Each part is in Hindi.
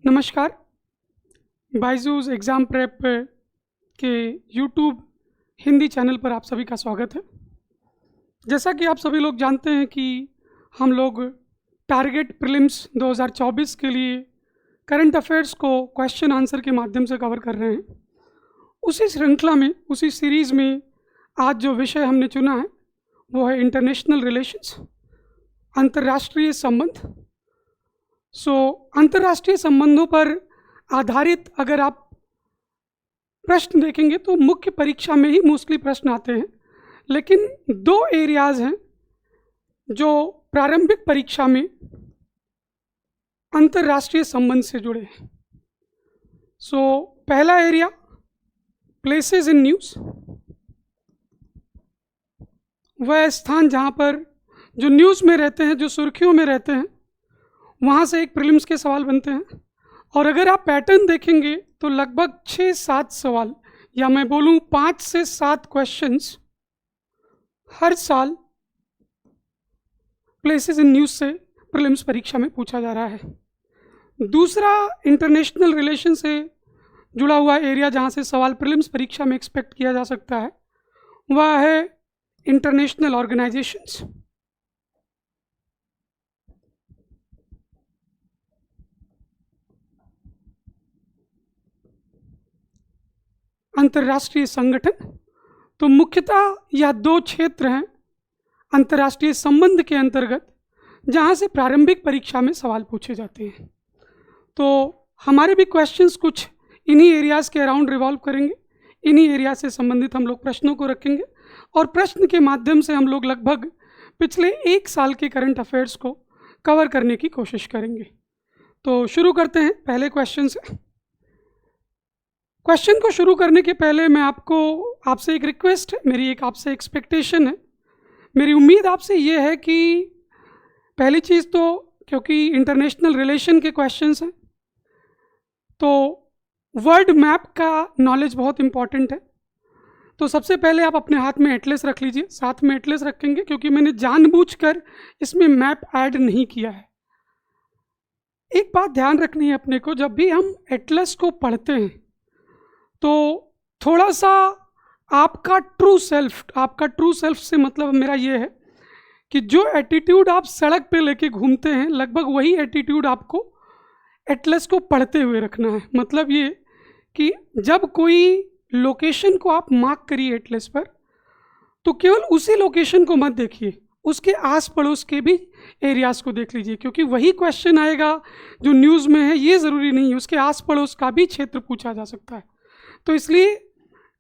नमस्कार। बायजूस एग्ज़ाम प्रेप के यूट्यूब हिंदी चैनल पर आप सभी का स्वागत है। जैसा कि आप सभी लोग जानते हैं कि हम लोग टारगेट प्रीलिम्स 2024 के लिए करंट अफेयर्स को क्वेश्चन आंसर के माध्यम से कवर कर रहे हैं। उसी श्रृंखला में, उसी सीरीज़ में आज जो विषय हमने चुना है वो है इंटरनेशनल रिलेशंस, अंतर्राष्ट्रीय संबंध। अंतर्राष्ट्रीय संबंधों पर आधारित अगर आप प्रश्न देखेंगे तो मुख्य परीक्षा में ही मोस्टली प्रश्न आते हैं, लेकिन दो एरियाज़ हैं जो प्रारंभिक परीक्षा में अंतर्राष्ट्रीय संबंध से जुड़े हैं। पहला एरिया प्लेसेस इन न्यूज़, वह स्थान जहाँ पर जो न्यूज़ में रहते हैं, जो सुर्खियों में रहते हैं, वहाँ से एक प्रीलिम्स के सवाल बनते हैं। और अगर आप पैटर्न देखेंगे तो लगभग 6-7 सवाल, या मैं बोलूँ 5 से 7 क्वेश्चंस हर साल प्लेसेस इन न्यूज़ से प्रीलिम्स परीक्षा में पूछा जा रहा है। दूसरा इंटरनेशनल रिलेशन से जुड़ा हुआ एरिया जहाँ से सवाल प्रीलिम्स परीक्षा में एक्सपेक्ट किया जा सकता है वह है इंटरनेशनल ऑर्गेनाइजेशंस। अंतर्राष्ट्रीय संगठन। तो मुख्यतः यह दो क्षेत्र हैं अंतर्राष्ट्रीय संबंध के अंतर्गत जहाँ से प्रारंभिक परीक्षा में सवाल पूछे जाते हैं। तो हमारे भी क्वेश्चंस कुछ इन्हीं एरियाज़ के अराउंड रिवॉल्व करेंगे। इन्हीं एरिया से संबंधित हम लोग प्रश्नों को रखेंगे और प्रश्न के माध्यम से हम लोग लगभग पिछले 1 साल के करंट अफेयर्स को कवर करने की कोशिश करेंगे। तो शुरू करते हैं पहले क्वेश्चन से। क्वेश्चन को शुरू करने के पहले मैं आपसे एक रिक्वेस्ट है, मेरी एक आपसे एक्सपेक्टेशन है, मेरी उम्मीद आपसे ये है कि पहली चीज़ तो क्योंकि इंटरनेशनल रिलेशन के क्वेश्चंस हैं तो वर्ल्ड मैप का नॉलेज बहुत इम्पॉर्टेंट है। तो सबसे पहले आप अपने हाथ में एटलस रख लीजिए। साथ में एटलस रखेंगे क्योंकि मैंने जानबूझकर इसमें मैप ऐड नहीं किया है। एक बात ध्यान रखनी है अपने को, जब भी हम एटलस को पढ़ते हैं तो थोड़ा सा आपका ट्रू सेल्फ से मतलब मेरा ये है कि जो एटीट्यूड आप सड़क पे लेके घूमते हैं लगभग वही एटीट्यूड आपको एटलस को पढ़ते हुए रखना है। मतलब ये कि जब कोई लोकेशन को आप मार्क करिए एटलस पर तो केवल उसी लोकेशन को मत देखिए, उसके आस पड़ोस के भी एरियाज़ को देख लीजिए, क्योंकि वही क्वेश्चन आएगा जो न्यूज़ में है। ये ज़रूरी नहीं है, उसके आस पड़ोस का भी क्षेत्र पूछा जा सकता है। तो इसलिए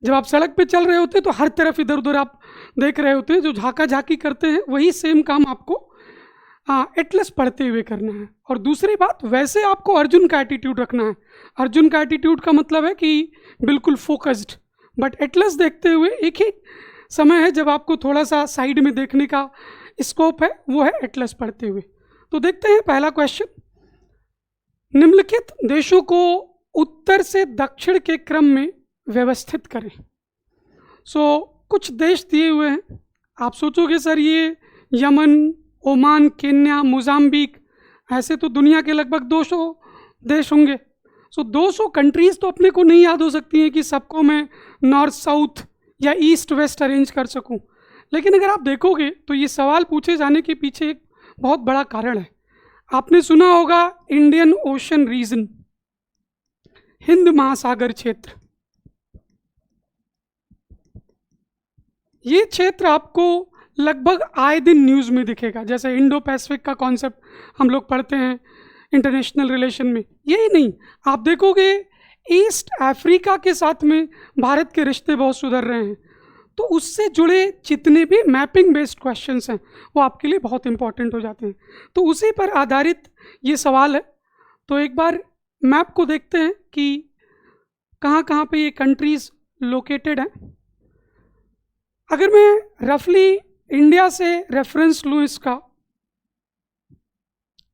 जब आप सड़क पे चल रहे होते हैं तो हर तरफ इधर उधर आप देख रहे होते हैं, जो झाका झाकी करते हैं वही सेम काम आपको एटलस पढ़ते हुए करना है। और दूसरी बात, वैसे आपको अर्जुन का एटीट्यूड रखना है। अर्जुन का एटीट्यूड का मतलब है कि बिल्कुल फोकस्ड, बट एटलस देखते हुए एक ही समय है जब आपको थोड़ा सा साइड में देखने का स्कोप है, वो है एटलस पढ़ते हुए। तो देखते हैं पहला क्वेश्चन। निम्नलिखित देशों को उत्तर से दक्षिण के क्रम में व्यवस्थित करें। कुछ देश दिए हुए हैं। आप सोचोगे सर ये यमन, ओमान, केन्या, मोजाम्बिक, ऐसे तो दुनिया के लगभग 200 देश होंगे। 200 कंट्रीज़ तो अपने को नहीं याद हो सकती हैं कि सबको मैं नॉर्थ साउथ या ईस्ट वेस्ट अरेंज कर सकूं। लेकिन अगर आप देखोगे तो ये सवाल पूछे जाने के पीछे एक बहुत बड़ा कारण है। आपने सुना होगा इंडियन ओशन रीजन, हिंद महासागर क्षेत्र। ये क्षेत्र आपको लगभग आए दिन न्यूज़ में दिखेगा। जैसे इंडो पैसिफिक का कॉन्सेप्ट हम लोग पढ़ते हैं इंटरनेशनल रिलेशन में, यही नहीं, आप देखोगे ईस्ट अफ्रीका के साथ में भारत के रिश्ते बहुत सुधर रहे हैं। तो उससे जुड़े जितने भी मैपिंग बेस्ड क्वेश्चंस हैं वो आपके लिए बहुत इंपॉर्टेंट हो जाते हैं। तो उसी पर आधारित ये सवाल है। तो एक बार मैप को देखते हैं कि कहाँ कहाँ पे ये कंट्रीज़ लोकेटेड हैं। अगर मैं रफली इंडिया से रेफरेंस लूँ इसका,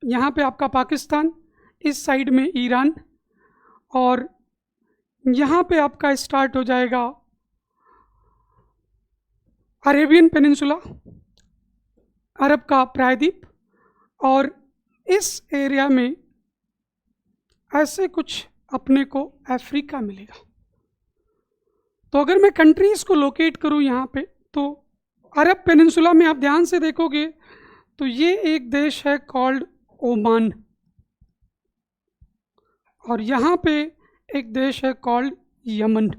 यहाँ पे आपका पाकिस्तान, इस साइड में ईरान, और यहाँ पे आपका स्टार्ट हो जाएगा अरेबियन पेनिनसुला, अरब का प्रायद्वीप, और इस एरिया में ऐसे कुछ अपने को अफ्रीका मिलेगा। तो अगर मैं कंट्रीज़ को लोकेट करूं यहाँ पे, तो अरब पेनिनसुला में आप ध्यान से देखोगे तो ये एक देश है कॉल्ड ओमान, और यहाँ पे एक देश है कॉल्ड यमन।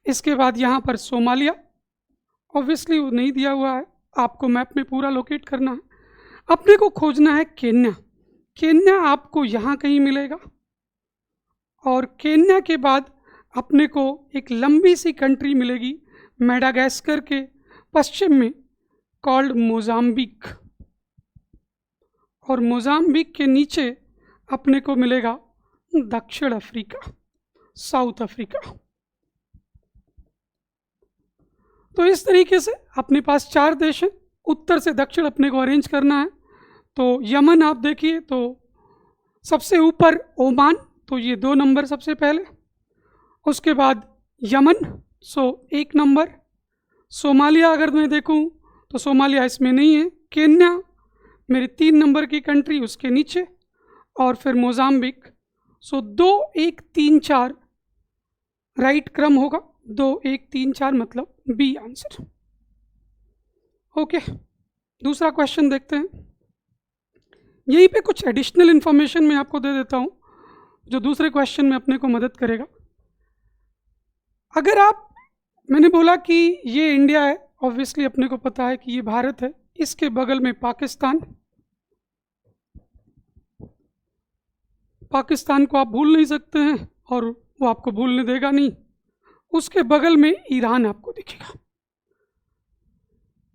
इसके बाद यहाँ पर सोमालिया, ऑब्वियसली वो नहीं दिया हुआ है, आपको मैप में पूरा लोकेट करना है। अपने को खोजना है केन्या। केन्या आपको यहाँ कहीं मिलेगा, और केन्या के बाद अपने को एक लंबी सी कंट्री मिलेगी मेडागास्कर के पश्चिम में, कॉल्ड मोजाम्बिक, और मोजाम्बिक के नीचे अपने को मिलेगा दक्षिण अफ्रीका, साउथ अफ्रीका। तो इस तरीके से अपने पास 4 देश हैं, उत्तर से दक्षिण अपने को अरेंज करना है। तो यमन आप देखिए तो सबसे ऊपर ओमान, तो ये 2 नंबर सबसे पहले, उसके बाद यमन, सो 1 नंबर। सोमालिया अगर मैं देखूं तो सोमालिया इसमें नहीं है। केन्या मेरी 3 नंबर की कंट्री, उसके नीचे, और फिर मोजाम्बिक। सो 2 1 3 4 राइट क्रम होगा, 2 1 3 4 मतलब बी आंसर। ओके, दूसरा क्वेश्चन देखते हैं। यहीं पे कुछ एडिशनल इंफॉर्मेशन मैं आपको दे देता हूँ जो दूसरे क्वेश्चन में अपने को मदद करेगा। अगर आप, मैंने बोला कि ये इंडिया है, ऑब्वियसली अपने को पता है कि ये भारत है, इसके बगल में पाकिस्तान, पाकिस्तान को आप भूल नहीं सकते हैं और वो आपको भूलने देगा नहीं। उसके बगल में ईरान आपको दिखेगा।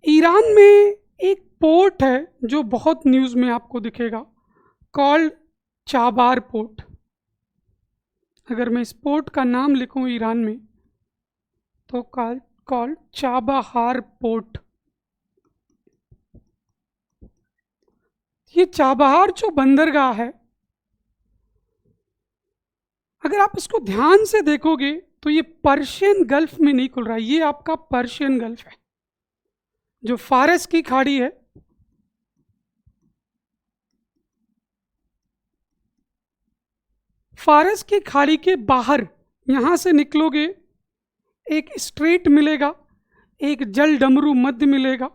ईरान में एक पोर्ट है जो बहुत न्यूज़ में आपको दिखेगा, कॉल्ड चाबार पोर्ट। अगर मैं इस पोर्ट का नाम लिखूं ईरान में तो कॉल्ड चाबाहार पोर्ट। ये चाबाहार जो बंदरगाह है, अगर आप इसको ध्यान से देखोगे तो ये पर्शियन गल्फ में नहीं खुल रहा है, ये आपका पर्शियन गल्फ है, जो फारस की खाड़ी है। फारस की खाड़ी के बाहर यहां से निकलोगे, एक स्ट्रेट मिलेगा, एक जल डमरू मध्य मिलेगा,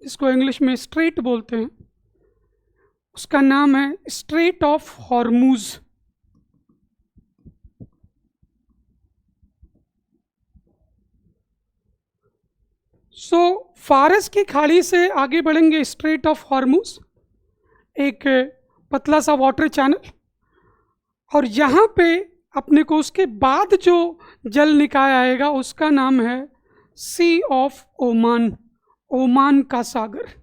इसको इंग्लिश में स्ट्रेट बोलते हैं, उसका नाम है स्ट्रेट ऑफ हॉर्मूज। सो फारस की खाड़ी से आगे बढ़ेंगे, स्ट्रेट ऑफ हॉर्मूज, एक पतला सा वाटर चैनल, और यहाँ पे अपने को उसके बाद जो जल निकाय आएगा उसका नाम है सी ऑफ ओमान, ओमान का सागर।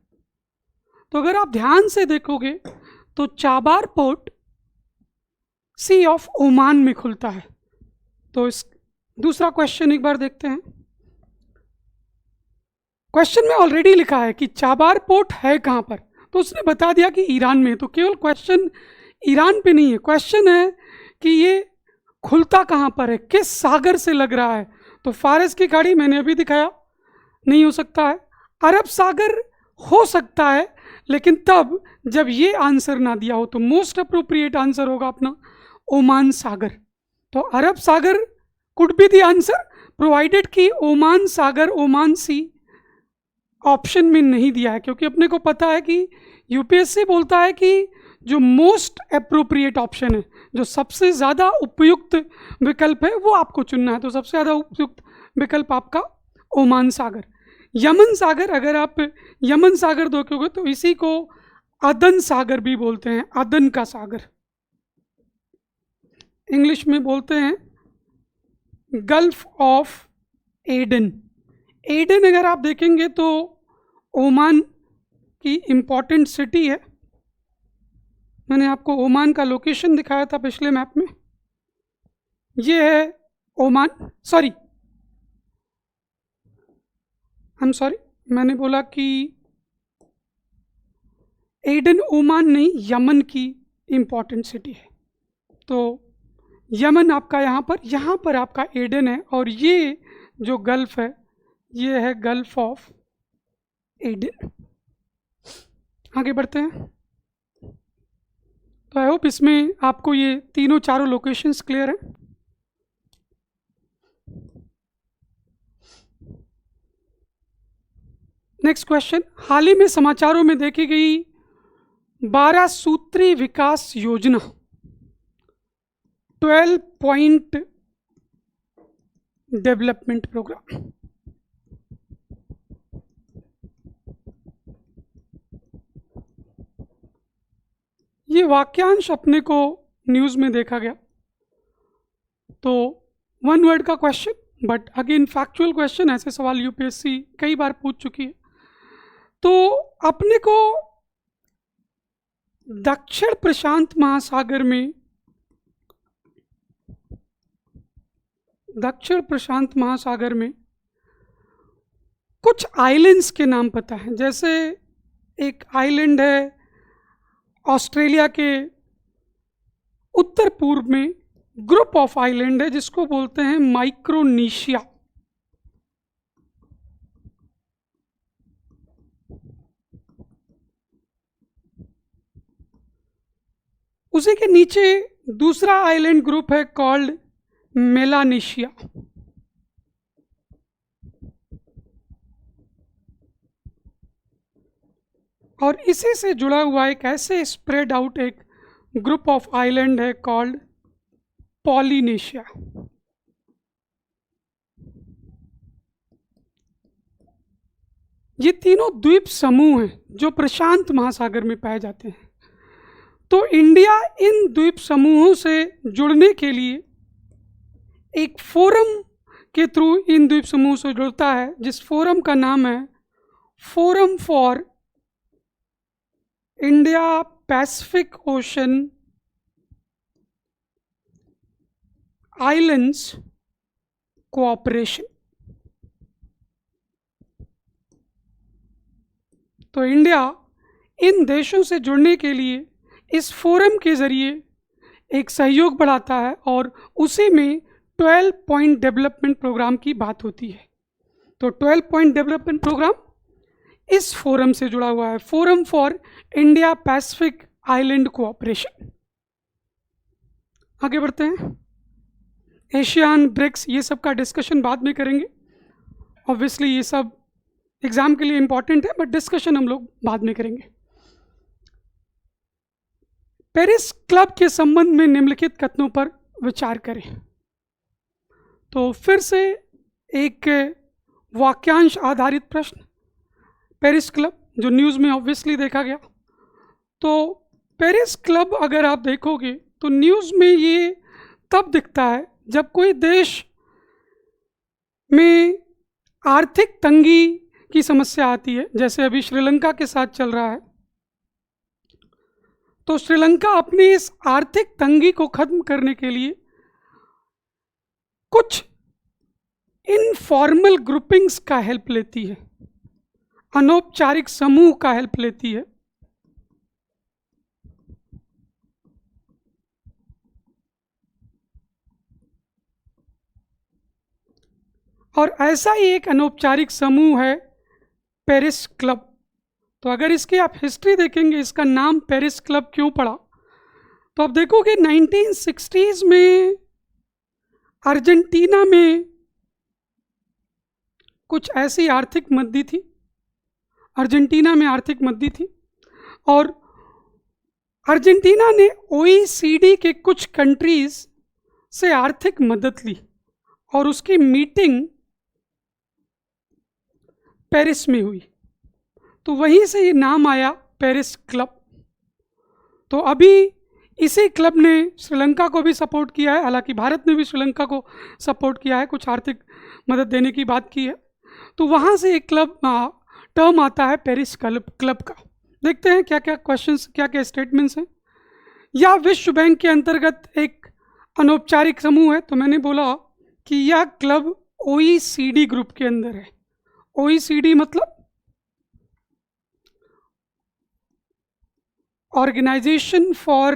तो अगर आप ध्यान से देखोगे तो Chabahar port sea of Oman में खुलता है। तो इस दूसरा क्वेश्चन एक बार देखते हैं। क्वेश्चन में ऑलरेडी लिखा है कि चाबार पोर्ट है कहाँ पर, तो उसने बता दिया कि ईरान में। तो केवल क्वेश्चन ईरान पे नहीं है, क्वेश्चन है कि ये खुलता कहाँ पर है, किस सागर से लग रहा है। तो फारस की खाड़ी मैंने अभी दिखाया, नहीं हो सकता है। अरब सागर हो सकता है, लेकिन तब जब ये आंसर ना दिया हो, तो मोस्ट अप्रोप्रिएट आंसर होगा अपना ओमान सागर। तो अरब सागर could be the answer, provided कि ओमान सागर, ओमान सी ऑप्शन में नहीं दिया है, क्योंकि अपने को पता है कि यूपीएससी बोलता है कि जो मोस्ट अप्रोप्रिएट ऑप्शन है, जो सबसे ज़्यादा उपयुक्त विकल्प है, वो आपको चुनना है। तो सबसे ज़्यादा उपयुक्त विकल्प आपका ओमान सागर। यमन सागर, अगर आप यमन सागर देखोगे तो इसी को अदन सागर भी बोलते हैं, अदन का सागर, इंग्लिश में बोलते हैं गल्फ ऑफ एडन। एडन अगर आप देखेंगे तो ओमान की इम्पॉर्टेंट सिटी है। मैंने आपको ओमान का लोकेशन दिखाया था पिछले मैप में, ये है Oman, sorry I am sorry, मैंने बोला कि एडन ओमान नहीं, यमन की इम्पॉर्टेंट सिटी है। तो यमन आपका यहाँ पर आपका एडन है, और ये जो गल्फ है ये है गल्फ ऑफ एडेन। आगे बढ़ते हैं। तो आई होप इसमें आपको ये तीनों चारों लोकेशंस क्लियर हैं। नेक्स्ट क्वेश्चन, हाल ही में समाचारों में देखी गई 12 सूत्री विकास योजना 12 पॉइंट डेवलपमेंट प्रोग्राम, ये वाक्यांश अपने को न्यूज़ में देखा गया। तो वन वर्ड का question but again factual question, ऐसे सवाल यूपीएससी कई बार पूछ चुकी है। तो अपने को दक्षिण प्रशांत महासागर में कुछ आइलैंड्स के नाम पता है। जैसे एक आइलैंड है ऑस्ट्रेलिया के उत्तर पूर्व में, ग्रुप ऑफ आइलैंड है जिसको बोलते हैं माइक्रोनेशिया। उसी के नीचे दूसरा आइलैंड ग्रुप है कॉल्ड मेलानेशिया। और इसी से जुड़ा हुआ एक ऐसे स्प्रेड आउट एक ग्रुप ऑफ आइलैंड है कॉल्ड पॉलिनेशिया। ये तीनों द्वीप समूह हैं जो प्रशांत महासागर में पाए जाते हैं। तो इंडिया इन द्वीप समूहों से जुड़ने के लिए एक फोरम के थ्रू इन द्वीप समूह से जुड़ता है, जिस फोरम का नाम है forum for India Pacific ocean islands cooperation. तो इंडिया इन देशों से जुड़ने के लिए इस फोरम के ज़रिए एक सहयोग बढ़ाता है और उसी में 12 पॉइंट डेवलपमेंट प्रोग्राम की बात होती है। तो 12 पॉइंट डेवलपमेंट प्रोग्राम इस फोरम से जुड़ा हुआ है, forum for India Pacific island cooperation. आगे बढ़ते हैं। एशियान, ब्रिक्स, ये सब का डिस्कशन बाद में करेंगे। ऑब्वियसली ये सब एग्जाम के लिए इंपॉर्टेंट है बट डिस्कशन हम लोग बाद में करेंगे। पेरिस क्लब के संबंध में निम्नलिखित कथनों पर विचार करें। तो फिर से एक वाक्यांश आधारित प्रश्न। पेरिस क्लब जो न्यूज़ में ऑब्वियसली देखा गया। तो पेरिस क्लब अगर आप देखोगे तो न्यूज़ में ये तब दिखता है जब कोई देश में आर्थिक तंगी की समस्या आती है, जैसे अभी श्रीलंका के साथ चल रहा है। तो श्रीलंका अपनी इस आर्थिक तंगी को खत्म करने के लिए कुछ इनफॉर्मल ग्रुपिंग्स का हेल्प लेती है, अनौपचारिक समूह का हेल्प लेती है। और ऐसा ही एक अनौपचारिक समूह है पेरिस क्लब। तो अगर इसकी आप हिस्ट्री देखेंगे, इसका नाम पेरिस क्लब क्यों पड़ा, तो आप देखोगे 1960s में अर्जेंटीना में कुछ ऐसी आर्थिक मंदी थी, और अर्जेंटीना ने OECD के कुछ कंट्रीज से आर्थिक मदद ली और उसकी मीटिंग पेरिस में हुई। तो वहीं से ये नाम आया पेरिस क्लब। तो अभी इसी क्लब ने श्रीलंका को भी सपोर्ट किया है, हालांकि भारत ने भी श्रीलंका को सपोर्ट किया है, कुछ आर्थिक मदद देने की बात की है। तो वहाँ से एक क्लब टर्म आता है पेरिस क्लब का। देखते हैं क्या क्या क्वेश्चंस, क्या क्या स्टेटमेंट्स हैं। या विश्व बैंक के अंतर्गत एक अनौपचारिक समूह है। तो मैंने बोला कि यह क्लब OECD ग्रुप के अंदर है। OECD मतलब organisation for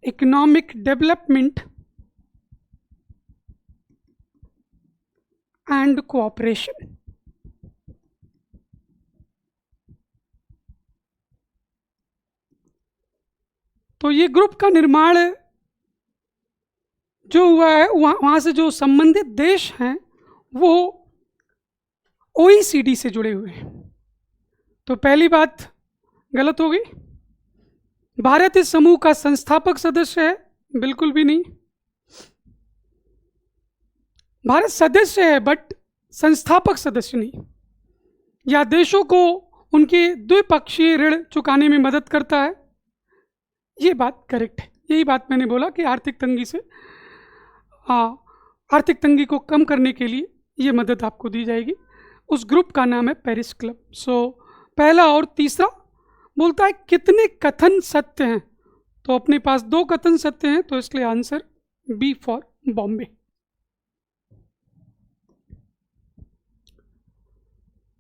economic development and cooperation. तो ये ग्रुप का निर्माण जो हुआ है वहाँ से जो संबंधित देश हैं वो OECD से जुड़े हुए हैं। तो पहली बात गलत हो गई। भारत इस समूह का संस्थापक सदस्य है, बिल्कुल भी नहीं। भारत सदस्य है बट संस्थापक सदस्य नहीं। या देशों को उनके द्विपक्षीय ऋण चुकाने में मदद करता है, ये बात करेक्ट है। यही बात मैंने बोला कि आर्थिक तंगी को कम करने के लिए ये मदद आपको दी जाएगी। उस ग्रुप का नाम है पेरिस क्लब। सो पहला और तीसरा बोलता है कितने कथन सत्य हैं, तो अपने पास 2 कथन सत्य हैं, तो इसलिए answer B for Bombay.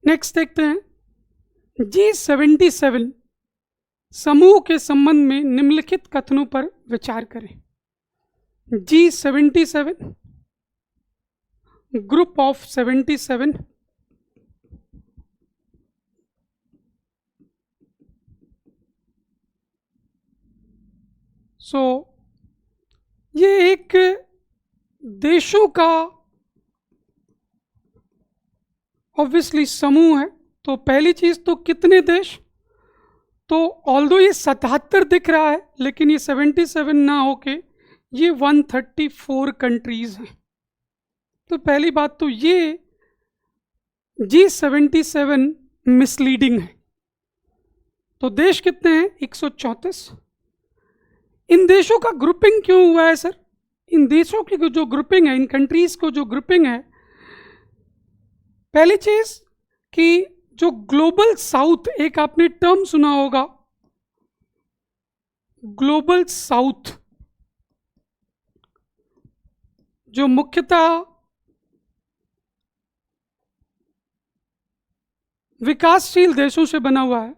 Next देखते हैं G77 समूह के संबंध में निम्नलिखित कथनों पर विचार करें। G77 ग्रुप ऑफ 77 ये एक देशों का ऑब्वियसली समूह है। तो पहली चीज तो कितने देश, तो ऑल्दो ये 77 दिख रहा है लेकिन ये 77 ना होके ये 134 कंट्रीज हैं। तो पहली बात तो ये G77 मिसलीडिंग है। तो देश कितने हैं? 134। इन देशों का ग्रुपिंग क्यों हुआ है सर? इन देशों की जो ग्रुपिंग है, इन कंट्रीज को जो ग्रुपिंग है, पहली चीज कि जो ग्लोबल साउथ, एक आपने टर्म सुना होगा ग्लोबल साउथ, जो मुख्यतः विकासशील देशों से बना हुआ है।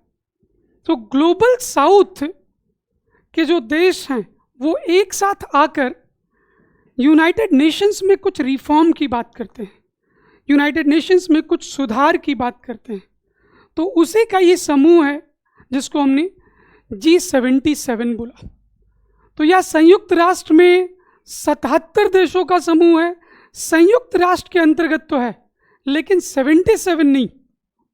तो ग्लोबल साउथ के जो देश हैं वो एक साथ आकर यूनाइटेड नेशंस में कुछ रिफॉर्म की बात करते हैं, यूनाइटेड नेशंस में कुछ सुधार की बात करते हैं। तो उसी का ये समूह है जिसको हमने G77 बोला। तो यह संयुक्त राष्ट्र में 77 देशों का समूह है, संयुक्त राष्ट्र के अंतर्गत तो है लेकिन 77 नहीं,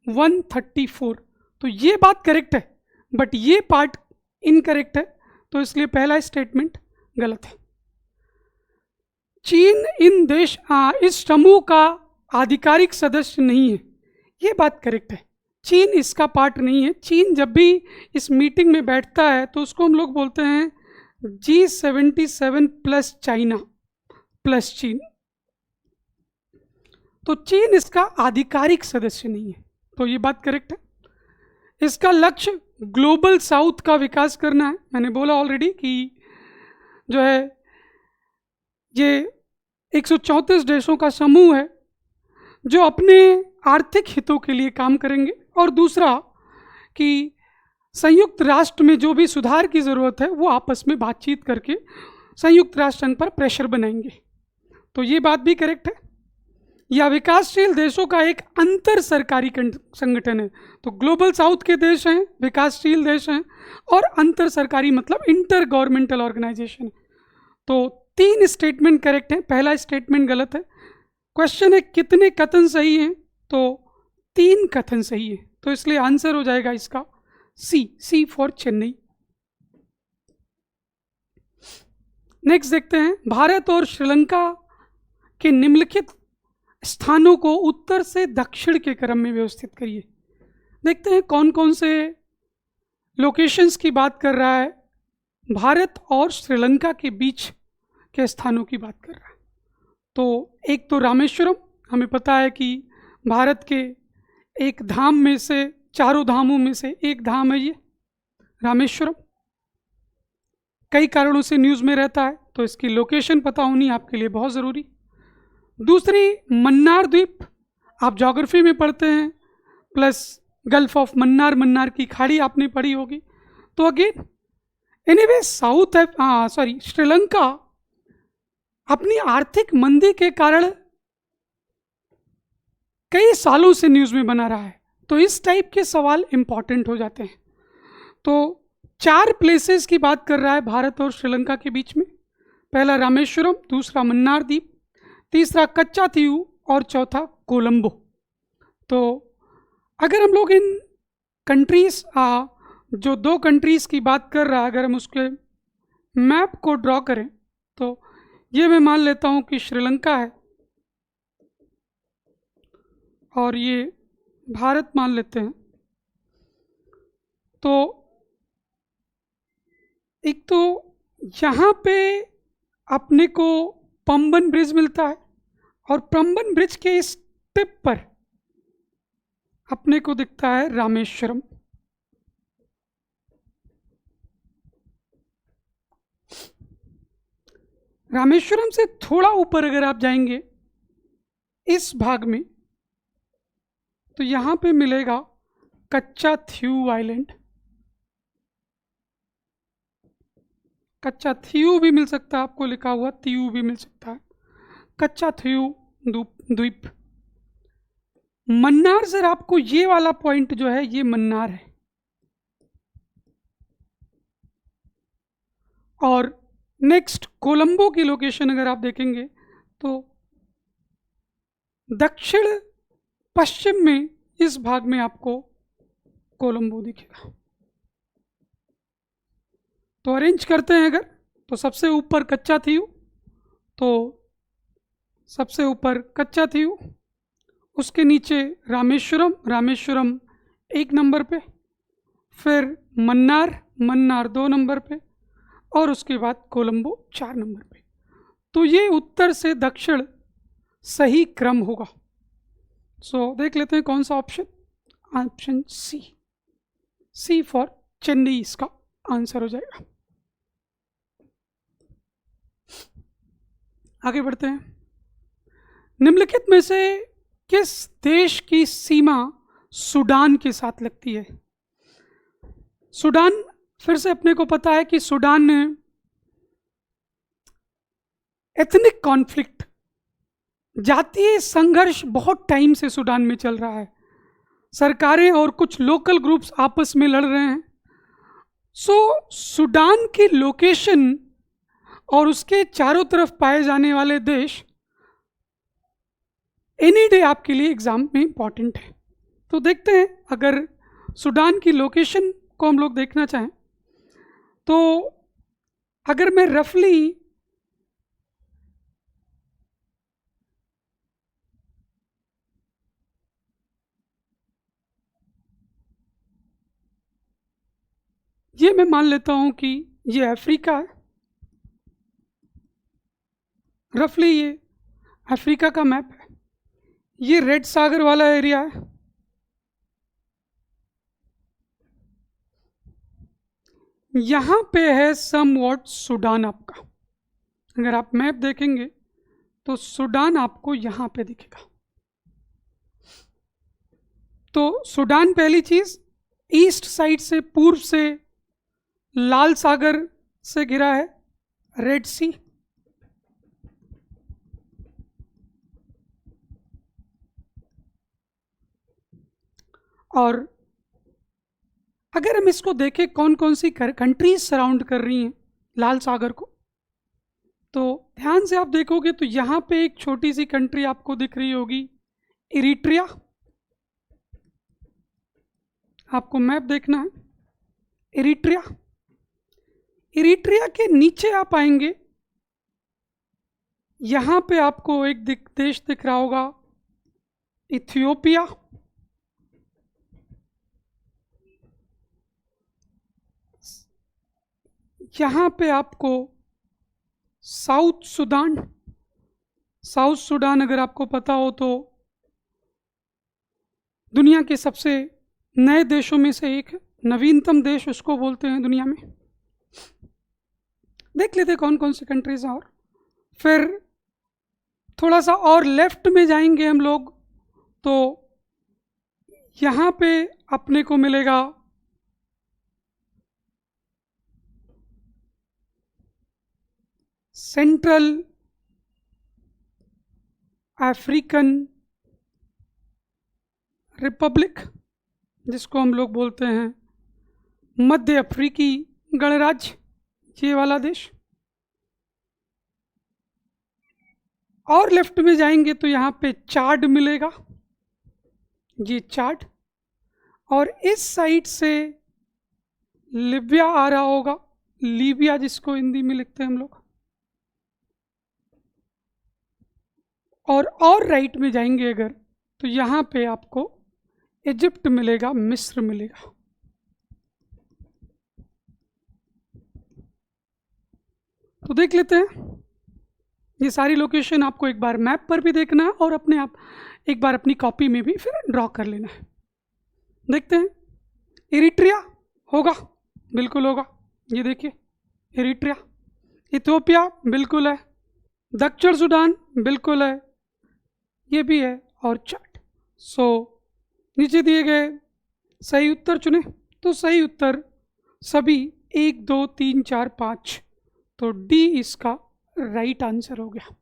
134। तो ये बात करेक्ट है बट ये पार्ट इनकरेक्ट है, तो इसलिए पहला स्टेटमेंट गलत है। चीन इस समूह का आधिकारिक सदस्य नहीं है, ये बात करेक्ट है। चीन इसका पार्ट नहीं है। चीन जब भी इस मीटिंग में बैठता है तो उसको हम लोग बोलते हैं G77 प्लस चाइना प्लस चीन। तो चीन इसका आधिकारिक सदस्य नहीं है, तो ये बात करेक्ट है। इसका लक्ष्य ग्लोबल साउथ का विकास करना है। मैंने बोला ऑलरेडी कि जो है ये 134 देशों का समूह है जो अपने आर्थिक हितों के लिए काम करेंगे, और दूसरा कि संयुक्त राष्ट्र में जो भी सुधार की ज़रूरत है वो आपस में बातचीत करके संयुक्त राष्ट्र संघ पर प्रेशर बनाएंगे। तो ये बात भी करेक्ट है। यह विकासशील देशों का एक अंतर सरकारी संगठन है। तो ग्लोबल साउथ के देश हैं, विकासशील देश हैं, और अंतर सरकारी मतलब इंटर गवर्नमेंटल ऑर्गेनाइजेशन। तो 3 स्टेटमेंट करेक्ट हैं, पहला स्टेटमेंट गलत है। क्वेश्चन है कितने कथन सही हैं, तो 3 कथन सही है, तो इसलिए आंसर हो जाएगा इसका सी फॉर चेन्नई। नेक्स्ट देखते हैं भारत और श्रीलंका के निम्नलिखित स्थानों को उत्तर से दक्षिण के क्रम में व्यवस्थित करिए। देखते हैं कौन कौन से लोकेशंस की बात कर रहा है। भारत और श्रीलंका के बीच के स्थानों की बात कर रहा है। तो एक तो रामेश्वरम, हमें पता है कि भारत के एक धाम में से, 4 धामों में से एक धाम है ये रामेश्वरम। कई कारणों से न्यूज़ में रहता है, तो इसकी लोकेशन पता होनी आपके लिए बहुत ज़रूरी। दूसरी मन्नार द्वीप, आप ज्योग्राफी में पढ़ते हैं, plus gulf of Mannar, Mannar की खाड़ी आपने पढ़ी होगी। तो अगेन एनीवे श्रीलंका अपनी आर्थिक मंदी के कारण कई सालों से न्यूज़ में बना रहा है, तो इस टाइप के सवाल इंपॉर्टेंट हो जाते हैं। तो 4 प्लेसेस की बात कर रहा है भारत और श्रीलंका के बीच में। पहला रामेश्वरम, दूसरा मन्नार द्वीप, तीसरा कच्चाथीऊ और चौथा कोलंबो। तो अगर हम लोग इन कंट्रीज जो 2 कंट्रीज की बात कर रहा है, अगर हम उसके मैप को ड्रॉ करें तो ये मैं मान लेता हूँ कि श्रीलंका है और ये भारत मान लेते हैं। तो एक तो यहाँ पे अपने को पंबन ब्रिज मिलता है और पंबन ब्रिज के इस टिप पर अपने को दिखता है रामेश्वरम। रामेश्वरम से थोड़ा ऊपर अगर आप जाएंगे इस भाग में तो यहाँ पे मिलेगा कच्चाथीऊ आइलैंड। कच्चाथीऊ भी मिल सकता है, आपको लिखा हुआ तीऊ भी मिल सकता है। कच्चाथीऊ द्वीप। मन्नार सर, आपको ये वाला पॉइंट जो है ये मन्नार है। और नेक्स्ट कोलंबो की लोकेशन अगर आप देखेंगे तो दक्षिण पश्चिम में इस भाग में आपको कोलंबो दिखेगा। तो अरेंज करते हैं अगर, तो सबसे ऊपर कच्चाथीऊ, तो सबसे ऊपर कच्चाथीऊ, उसके नीचे रामेश्वरम, रामेश्वरम 1 नंबर पे, फिर मन्नार, मन्नार 2 नंबर पे, और उसके बाद कोलंबो 4 नंबर पे। तो ये उत्तर से दक्षिण सही क्रम होगा। सो देख लेते हैं कौन सा option. Option C, C for Chennai इसका आंसर हो जाएगा। आगे बढ़ते हैं। निम्नलिखित में से किस देश की सीमा सूडान के साथ लगती है? सूडान, फिर से अपने को पता है कि सूडान ने एथनिक कॉन्फ्लिक्ट, जातीय संघर्ष बहुत टाइम से सूडान में चल रहा है। सरकारें और कुछ लोकल ग्रुप्स आपस में लड़ रहे हैं। सो सूडान की लोकेशन और उसके चारों तरफ पाए जाने वाले देश एनी डे आपके लिए एग्जाम में इंपॉर्टेंट है। तो देखते हैं, अगर सूडान की लोकेशन को हम लोग देखना चाहें तो अगर मैं रफली ये मैं मान लेता हूं कि ये अफ्रीका है। रफली ये अफ्रीका का मैप है। ये रेड सागर वाला एरिया है। यहां पे है समवॉट सूडान आपका। अगर आप मैप देखेंगे तो सूडान आपको यहां पे दिखेगा। तो सूडान पहली चीज ईस्ट साइड से, पूर्व से लाल सागर से घिरा है, रेड सी। और अगर हम इसको देखें कौन कौन सी कंट्रीज सराउंड कर रही हैं लाल सागर को, तो ध्यान से आप देखोगे तो यहां पे एक छोटी सी कंट्री आपको दिख रही होगी, इरिट्रिया। आपको मैप देखना है, इरिट्रिया। इरिट्रिया के नीचे आप आएंगे, यहां पे आपको एक देश दिख रहा होगा, इथियोपिया। यहां पे आपको साउथ सूडान, साउथ सूडान अगर आपको पता हो तो दुनिया के सबसे नए देशों में से एक, नवीनतम देश उसको बोलते हैं दुनिया में। देख लेते कौन कौन सी कंट्रीज हैं। और फिर थोड़ा सा और लेफ्ट में जाएंगे हम लोग तो यहाँ पे अपने को मिलेगा सेंट्रल अफ्रीकन रिपब्लिक, जिसको हम लोग बोलते हैं मध्य अफ्रीकी गणराज्य, ये वाला देश। और लेफ्ट में जाएंगे तो यहाँ पे चाड मिलेगा, ये चाड। और इस साइड से लिबिया आ रहा होगा, लीबिया जिसको हिंदी में लिखते हैं हम लोग। और राइट में जाएंगे अगर तो यहाँ पे आपको इजिप्ट मिलेगा, मिस्र मिलेगा। तो देख लेते हैं, ये सारी लोकेशन आपको एक बार मैप पर भी देखना है और अपने आप एक बार अपनी कॉपी में भी फिर ड्रॉ कर लेना है। देखते हैं, इरिट्रिया होगा, बिल्कुल होगा, ये देखिए इरिट्रिया। इथियोपिया बिल्कुल है, दक्षिण सूडान बिल्कुल है, ये भी है, और चाड। सो नीचे दिए गए सही उत्तर चुने, तो सही उत्तर सभी 1 2 3 4 5, तो डी इसका राइट आंसर हो गया।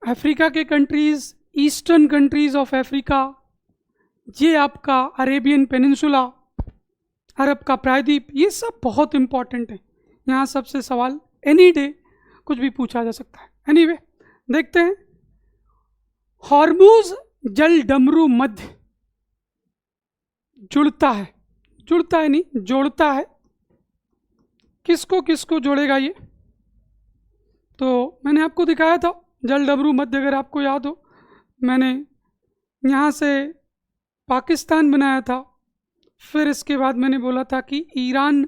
अफ्रीका के countries, eastern countries of Africa, ये आपका अरेबियन पेनिनसुला, अरब का प्रायद्वीप, ये सब बहुत इंपॉर्टेंट है। यहाँ सबसे सवाल एनी डे कुछ भी पूछा जा सकता है। एनीवे देखते हैं, हॉर्मूज जल डमरू मध्य जुड़ता है, जुड़ता है नहीं, जोड़ता है, किसको किसको जोड़ेगा ये? तो मैंने आपको दिखाया था जल डमरू मध्य, अगर आपको याद हो, मैंने यहाँ से पाकिस्तान बनाया था, फिर इसके बाद मैंने बोला था कि ईरान,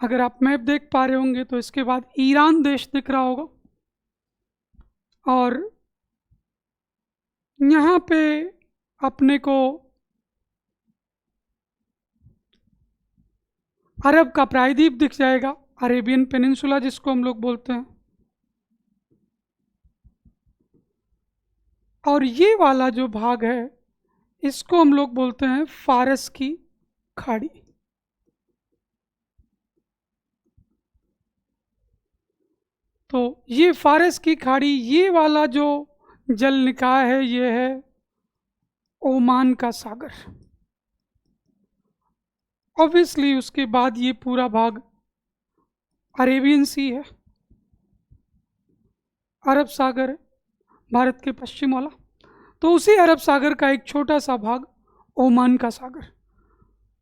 अगर आप मैप देख पा रहे होंगे तो इसके बाद ईरान देश दिख रहा होगा, और यहाँ पे अपने को अरब का प्रायद्वीप दिख जाएगा, अरेबियन पेनिनसुला जिसको हम लोग बोलते हैं। और ये वाला जो भाग है इसको हम लोग बोलते हैं फारस की खाड़ी। तो ये फारस की खाड़ी, ये वाला जो जल निकाय है, ये है ओमान का सागर। ऑब्वियसली उसके बाद ये पूरा भाग अरेबियन सी है, अरब सागर है, भारत के पश्चिम वाला। तो उसी अरब सागर का एक छोटा सा भाग ओमान का सागर।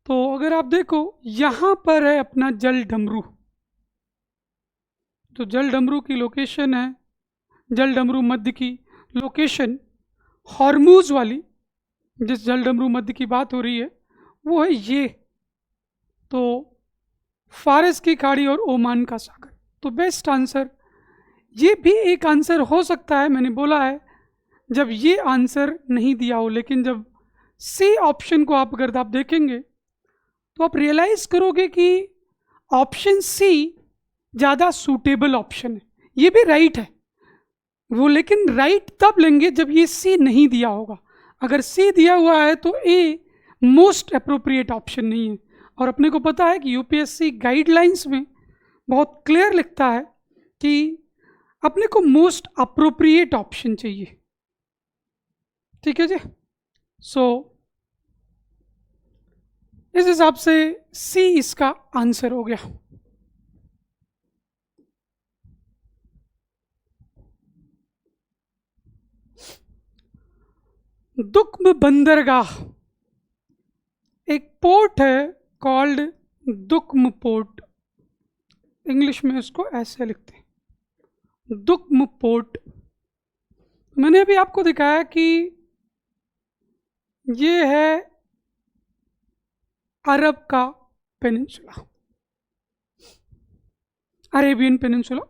तो अगर आप देखो यहाँ पर है अपना जल डमरू, तो जल डमरू की लोकेशन है, जल डमरू मध्य की लोकेशन हॉर्मूज वाली, जिस जल डमरू मध्य की बात हो रही है वो है ये, तो फारस की खाड़ी और ओमान का सागर। तो बेस्ट आंसर ये भी एक आंसर हो सकता है, मैंने बोला है जब ये आंसर नहीं दिया हो, लेकिन जब सी ऑप्शन को अगर आप देखेंगे तो आप रियलाइज करोगे कि ऑप्शन सी ज़्यादा सूटेबल ऑप्शन है। ये भी राइट है वो, लेकिन राइट तब लेंगे जब ये सी नहीं दिया होगा। अगर सी दिया हुआ है तो ए मोस्ट अप्रोप्रिएट ऑप्शन नहीं है। और अपने को पता है कि यूपीएससी गाइडलाइंस में बहुत क्लियर लिखता है कि अपने को मोस्ट अप्रोप्रिएट ऑप्शन चाहिए। ठीक है जी। सो इस हिसाब से सी इसका आंसर हो गया। दुक्म बंदरगाह एक पोर्ट है कॉल्ड दुक्म पोर्ट, इंग्लिश में उसको ऐसे लिखते हैं, दुक्म पोर्ट। मैंने अभी आपको दिखाया कि ये है अरब का पेनिनसुला, अरेबियन पेनिनसुला।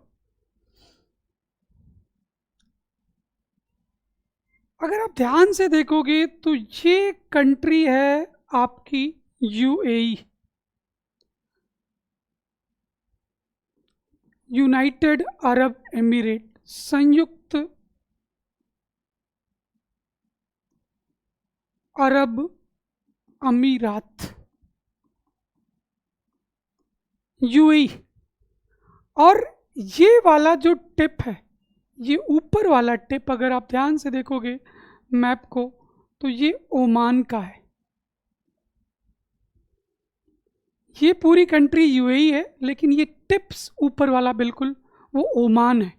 अगर आप ध्यान से देखोगे तो ये कंट्री है आपकी यूएई, यूनाइटेड अरब एमिरेट, संयुक्त अरब अमीरात, यूएई। और ये वाला जो टिप है, ये ऊपर वाला टिप अगर आप ध्यान से देखोगे मैप को तो ये ओमान का है। ये पूरी कंट्री यूएई है, लेकिन ये टिप्स ऊपर वाला बिल्कुल वो ओमान है,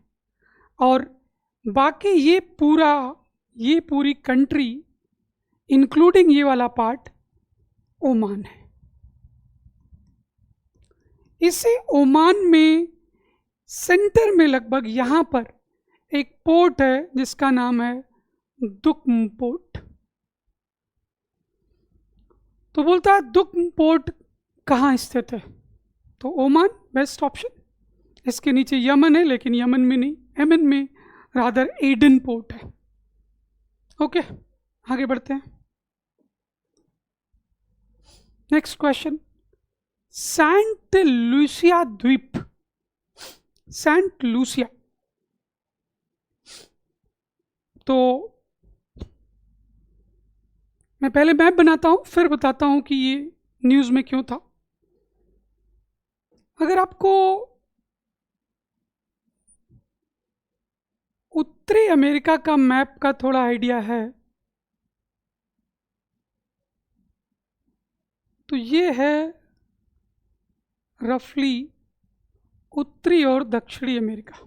और बाकी ये पूरी कंट्री इंक्लूडिंग ये वाला पार्ट ओमान है। इसे ओमान में सेंटर में लगभग यहाँ पर एक पोर्ट है जिसका नाम है दुक्म पोर्ट। तो बोलता है दुक्म पोर्ट कहाँ स्थित है, तो ओमान बेस्ट ऑप्शन। इसके नीचे यमन है, लेकिन यमन में नहीं, यमन में रादर एडन पोर्ट है। ओके, आगे बढ़ते हैं। नेक्स्ट क्वेश्चन, सेंट लूसिया द्वीप, सेंट लूसिया, तो मैं पहले मैप बनाता हूं फिर बताता हूं कि ये न्यूज़ में क्यों था। अगर आपको उत्तरी अमेरिका का मैप का थोड़ा आइडिया है तो ये है रफली उत्तरी और दक्षिणी अमेरिका।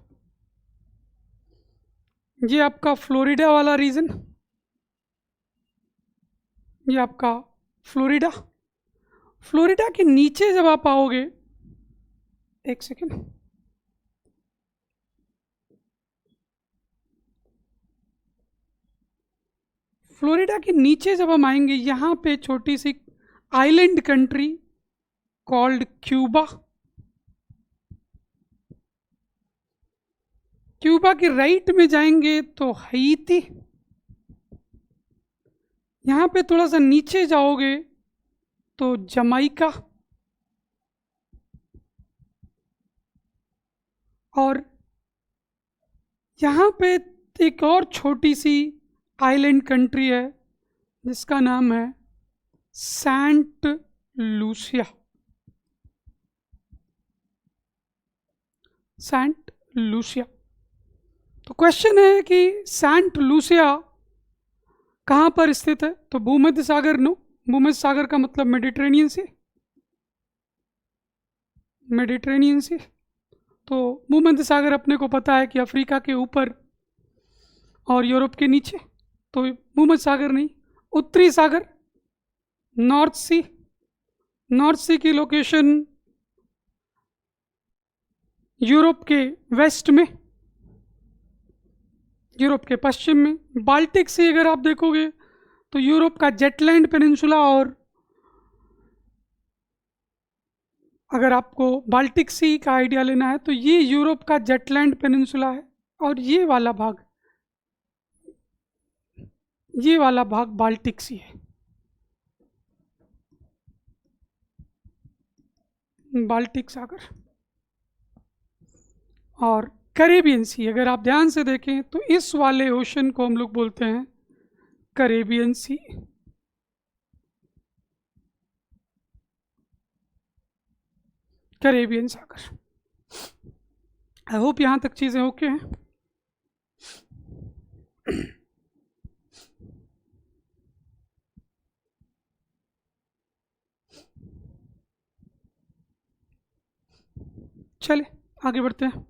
ये आपका फ्लोरिडा वाला रीजन, ये आपका फ्लोरिडा। फ्लोरिडा के नीचे जब आप आओगे, एक सेकेंड, फ्लोरिडा के नीचे जब हम आएंगे, यहां पे छोटी सी island country called Cuba. Cuba के राइट में जाएंगे तो हैती, यहां पे थोड़ा सा नीचे जाओगे तो जमाइका, और यहां पे एक और छोटी सी आइलैंड कंट्री है जिसका नाम है सेंट लूसिया। Saint Lucia. तो क्वेश्चन है कि सेंट लूसिया कहाँ पर स्थित है, तो भूमध्य सागर। नो, भूमध्य सागर का मतलब मेडिटेरेनियन सी, मेडिटेरेनियन सी। तो भूमध्य सागर अपने को पता है कि अफ्रीका के ऊपर और यूरोप के नीचे, तो भूमध्य सागर नहीं। उत्तरी सागर, नॉर्थ सी, नॉर्थ सी की लोकेशन यूरोप के वेस्ट में, यूरोप के पश्चिम में। बाल्टिक सी अगर आप देखोगे तो यूरोप का जेटलैंड पेनिनसुला, और अगर आपको बाल्टिक सी का आइडिया लेना है तो ये यूरोप का जेटलैंड पेनिनसुला है, और ये वाला भाग बाल्टिक सी है, बाल्टिक सागर। और कैरेबियन सी अगर आप ध्यान से देखें तो इस वाले ओशन को हम लोग बोलते हैं कैरेबियन सी। कैरेबियन सागर। आई होप यहां तक चीजें ओके हैं। चले आगे बढ़ते हैं।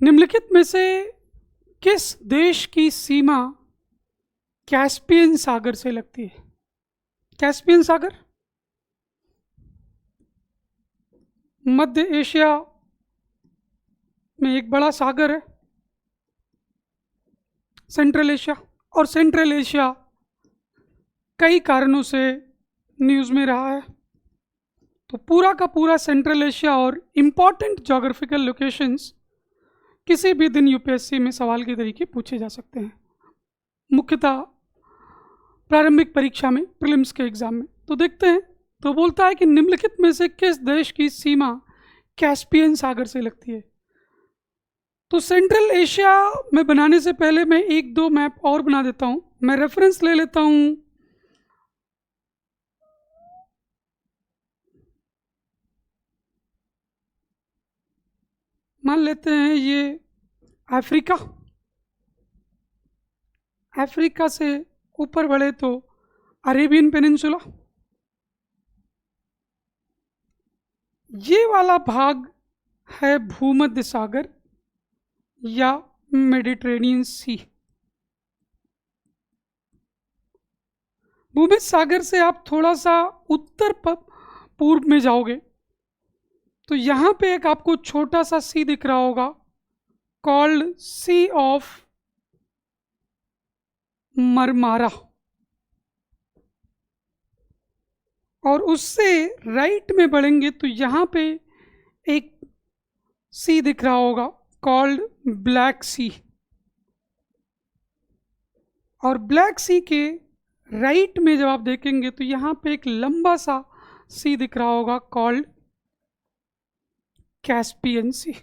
निम्नलिखित में से किस देश की सीमा कैस्पियन सागर से लगती है? कैस्पियन सागर मध्य एशिया में एक बड़ा सागर है, सेंट्रल एशिया। और सेंट्रल एशिया कई कारणों से न्यूज़ में रहा है, तो पूरा का पूरा सेंट्रल एशिया और इम्पॉर्टेंट ज्योग्राफिकल लोकेशंस किसी भी दिन यूपीएससी में सवाल के तरीके पूछे जा सकते हैं, मुख्यतः प्रारंभिक परीक्षा में, प्रीलिम्स के एग्जाम में। तो देखते हैं। तो बोलता है कि निम्नलिखित में से किस देश की सीमा कैस्पियन सागर से लगती है? तो सेंट्रल एशिया में बनाने से पहले मैं एक दो मैप और बना देता हूं। मैं रेफरेंस ले लेता हूं मान लेते हैं ये अफ्रीका, अफ्रीका से ऊपर बढ़े तो अरेबियन पेनिनसुला, ये वाला भाग है भूमध्य सागर या मेडिटेरेनियन सी। भूमध्य सागर से आप थोड़ा सा उत्तर पूर्व में जाओगे तो यहां पे एक आपको छोटा सा सी दिख रहा होगा, कॉल्ड सी ऑफ मरमारा। और उससे राइट में बढ़ेंगे तो यहां पे एक सी दिख रहा होगा, कॉल्ड ब्लैक सी। और ब्लैक सी के राइट में जब आप देखेंगे तो यहां पे एक लंबा सा सी दिख रहा होगा, कॉल्ड कैस्पियन सी।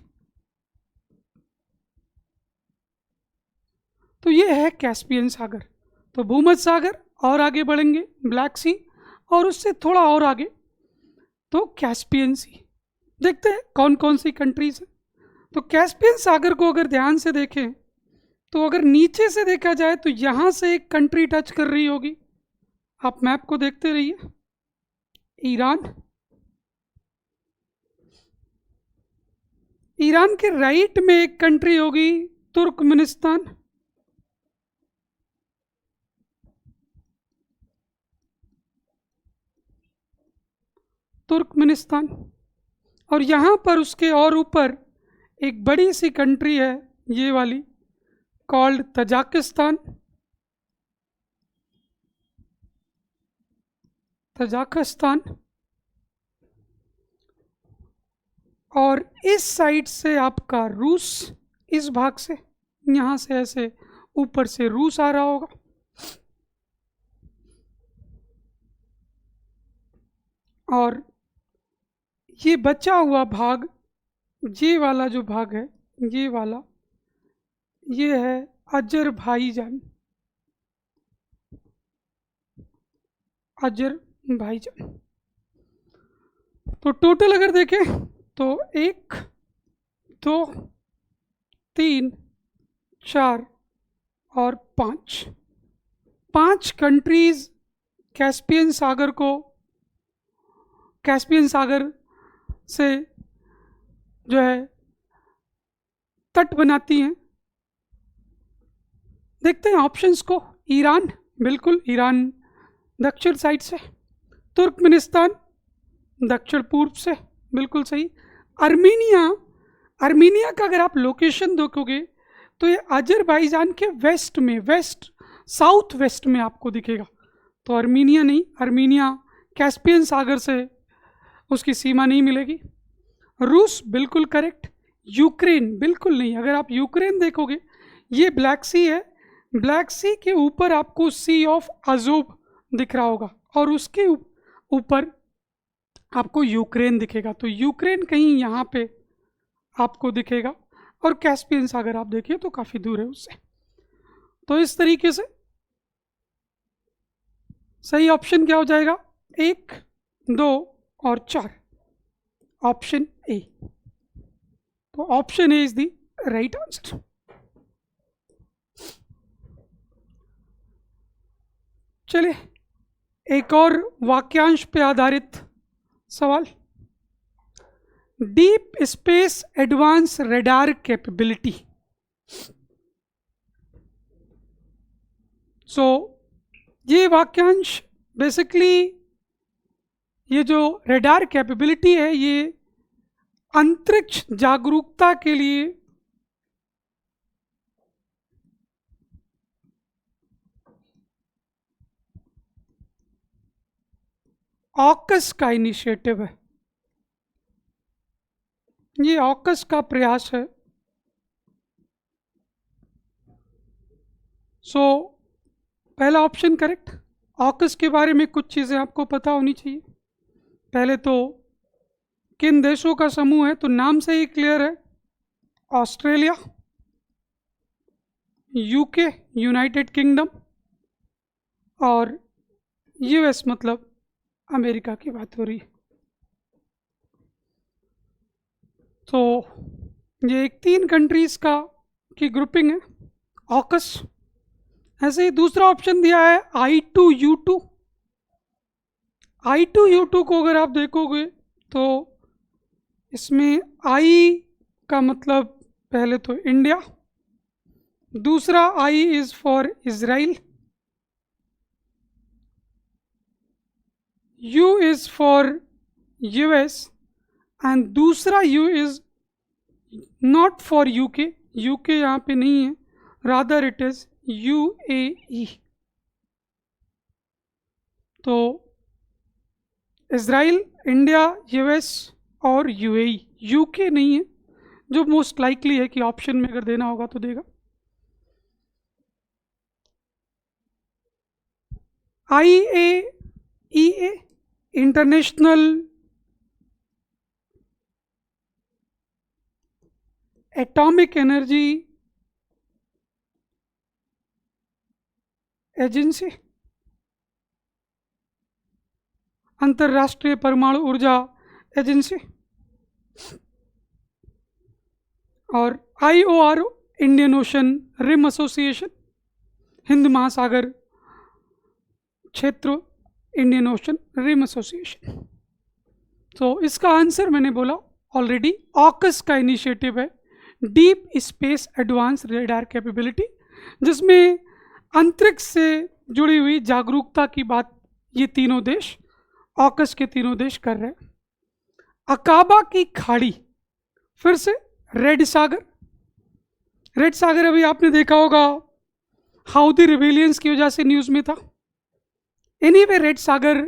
तो ये है कैस्पियन सागर। तो भूमध्य सागर और आगे बढ़ेंगे ब्लैक सी, और उससे थोड़ा और आगे तो कैस्पियन सी। देखते हैं कौन कौन सी कंट्रीज है। तो कैस्पियन सागर को अगर ध्यान से देखें तो अगर नीचे से देखा जाए तो यहां से एक कंट्री टच कर रही होगी, आप मैप को देखते रहिए, ईरान। ईरान के राइट में एक कंट्री होगी तुर्कमेनिस्तान। तुर्कमेनिस्तान। और यहां पर उसके और ऊपर एक बड़ी सी कंट्री है, ये वाली, कॉल्ड तजाकिस्तान। तजाकिस्तान। और इस साइड से आपका रूस, इस भाग से, यहां से ऐसे ऊपर से रूस आ रहा होगा। और ये बचा हुआ भाग, ये वाला जो भाग है, ये वाला, ये है अजरबैजान। अजरबैजान। तो टोटल अगर देखें तो 1 2 3 4 और 5 कंट्रीज कैस्पियन सागर को, कैस्पियन सागर से जो है तट बनाती हैं। देखते हैं ऑप्शंस को। ईरान, बिल्कुल ईरान दक्षिण साइड से। तुर्कमेनिस्तान दक्षिण पूर्व से, बिल्कुल सही। अर्मीनिया, अर्मीनिया का अगर आप लोकेशन देखोगे तो ये अजरबैजान के वेस्ट में, वेस्ट साउथ वेस्ट में आपको दिखेगा। तो अर्मीनिया नहीं, अर्मीनिया कैस्पियन सागर से उसकी सीमा नहीं मिलेगी। रूस बिल्कुल करेक्ट। यूक्रेन बिल्कुल नहीं। अगर आप यूक्रेन देखोगे, ये ब्लैक सी है, ब्लैक सी के ऊपर आपको सी ऑफ अजोब दिख रहा होगा और उसके ऊपर आपको यूक्रेन दिखेगा। तो यूक्रेन कहीं यहाँ पे आपको दिखेगा। और कैस्पियन सागर आप देखिए तो काफ़ी दूर है उससे। तो इस तरीके से सही ऑप्शन क्या हो जाएगा? 1 2 और 4, ऑप्शन ए। तो option A is the right answer. चलिए एक और वाक्यांश पे आधारित सवाल। Deep space advance radar capability. So ये वाक्यांश बेसिकली, ये जो रडार कैपेबिलिटी है ये अंतरिक्ष जागरूकता के लिए ऑकस का इनिशिएटिव है। ये ऑकस का प्रयास है। सो पहला ऑप्शन करेक्ट। ऑकस के बारे में कुछ चीज़ें आपको पता होनी चाहिए। पहले तो किन देशों का समूह है, तो नाम से ही क्लियर है, ऑस्ट्रेलिया, यूके यूनाइटेड किंगडम, और यूएस मतलब अमेरिका की बात हो रही है। तो ये एक 3 कंट्रीज का की ग्रुपिंग है ऑकस। ऐसे ही दूसरा ऑप्शन दिया है I2U2। I2U2 को अगर आप देखोगे तो इसमें आई का मतलब पहले तो इंडिया, दूसरा I is for Israel, U is for US and दूसरा U is not for UK, UK यहाँ पे नहीं है, रादर इट इज यूएई। तो इजराइल, इंडिया, यूएस और यूएई, यूके नहीं है, जो मोस्ट लाइकली है कि ऑप्शन में अगर देना होगा तो देगा। IAEA, International Atomic Energy Agency, अंतर्राष्ट्रीय परमाणु ऊर्जा एजेंसी, और IOR, Indian Ocean Rim Association, Hind महासागर क्षेत्र इंडियन ओशन रिम एसोसिएशन। तो इसका आंसर मैंने बोला ऑलरेडी, ऑकस का इनिशिएटिव है deep space advance radar capability, जिसमें अंतरिक्ष से जुड़ी हुई जागरूकता की बात ये तीनों देश, ऑकस के तीनों देश कर रहे हैं। अकाबा की खाड़ी, फिर से रेड सागर, रेड सागर अभी आपने देखा होगा हाउदी रिबेलियंस की वजह से न्यूज़ में था। एनीवे रेड सागर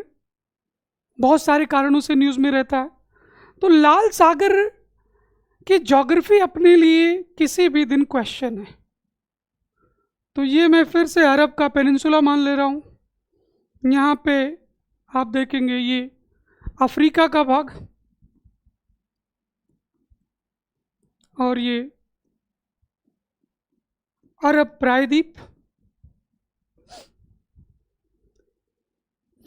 बहुत सारे कारणों से न्यूज़ में रहता है। तो लाल सागर की ज्योग्राफी अपने लिए किसी भी दिन क्वेश्चन है। तो ये मैं फिर से अरब का पेनिनसुला मान ले रहा हूँ। यहाँ पे आप देखेंगे ये अफ्रीका का भाग और ये अरब प्रायद्वीप,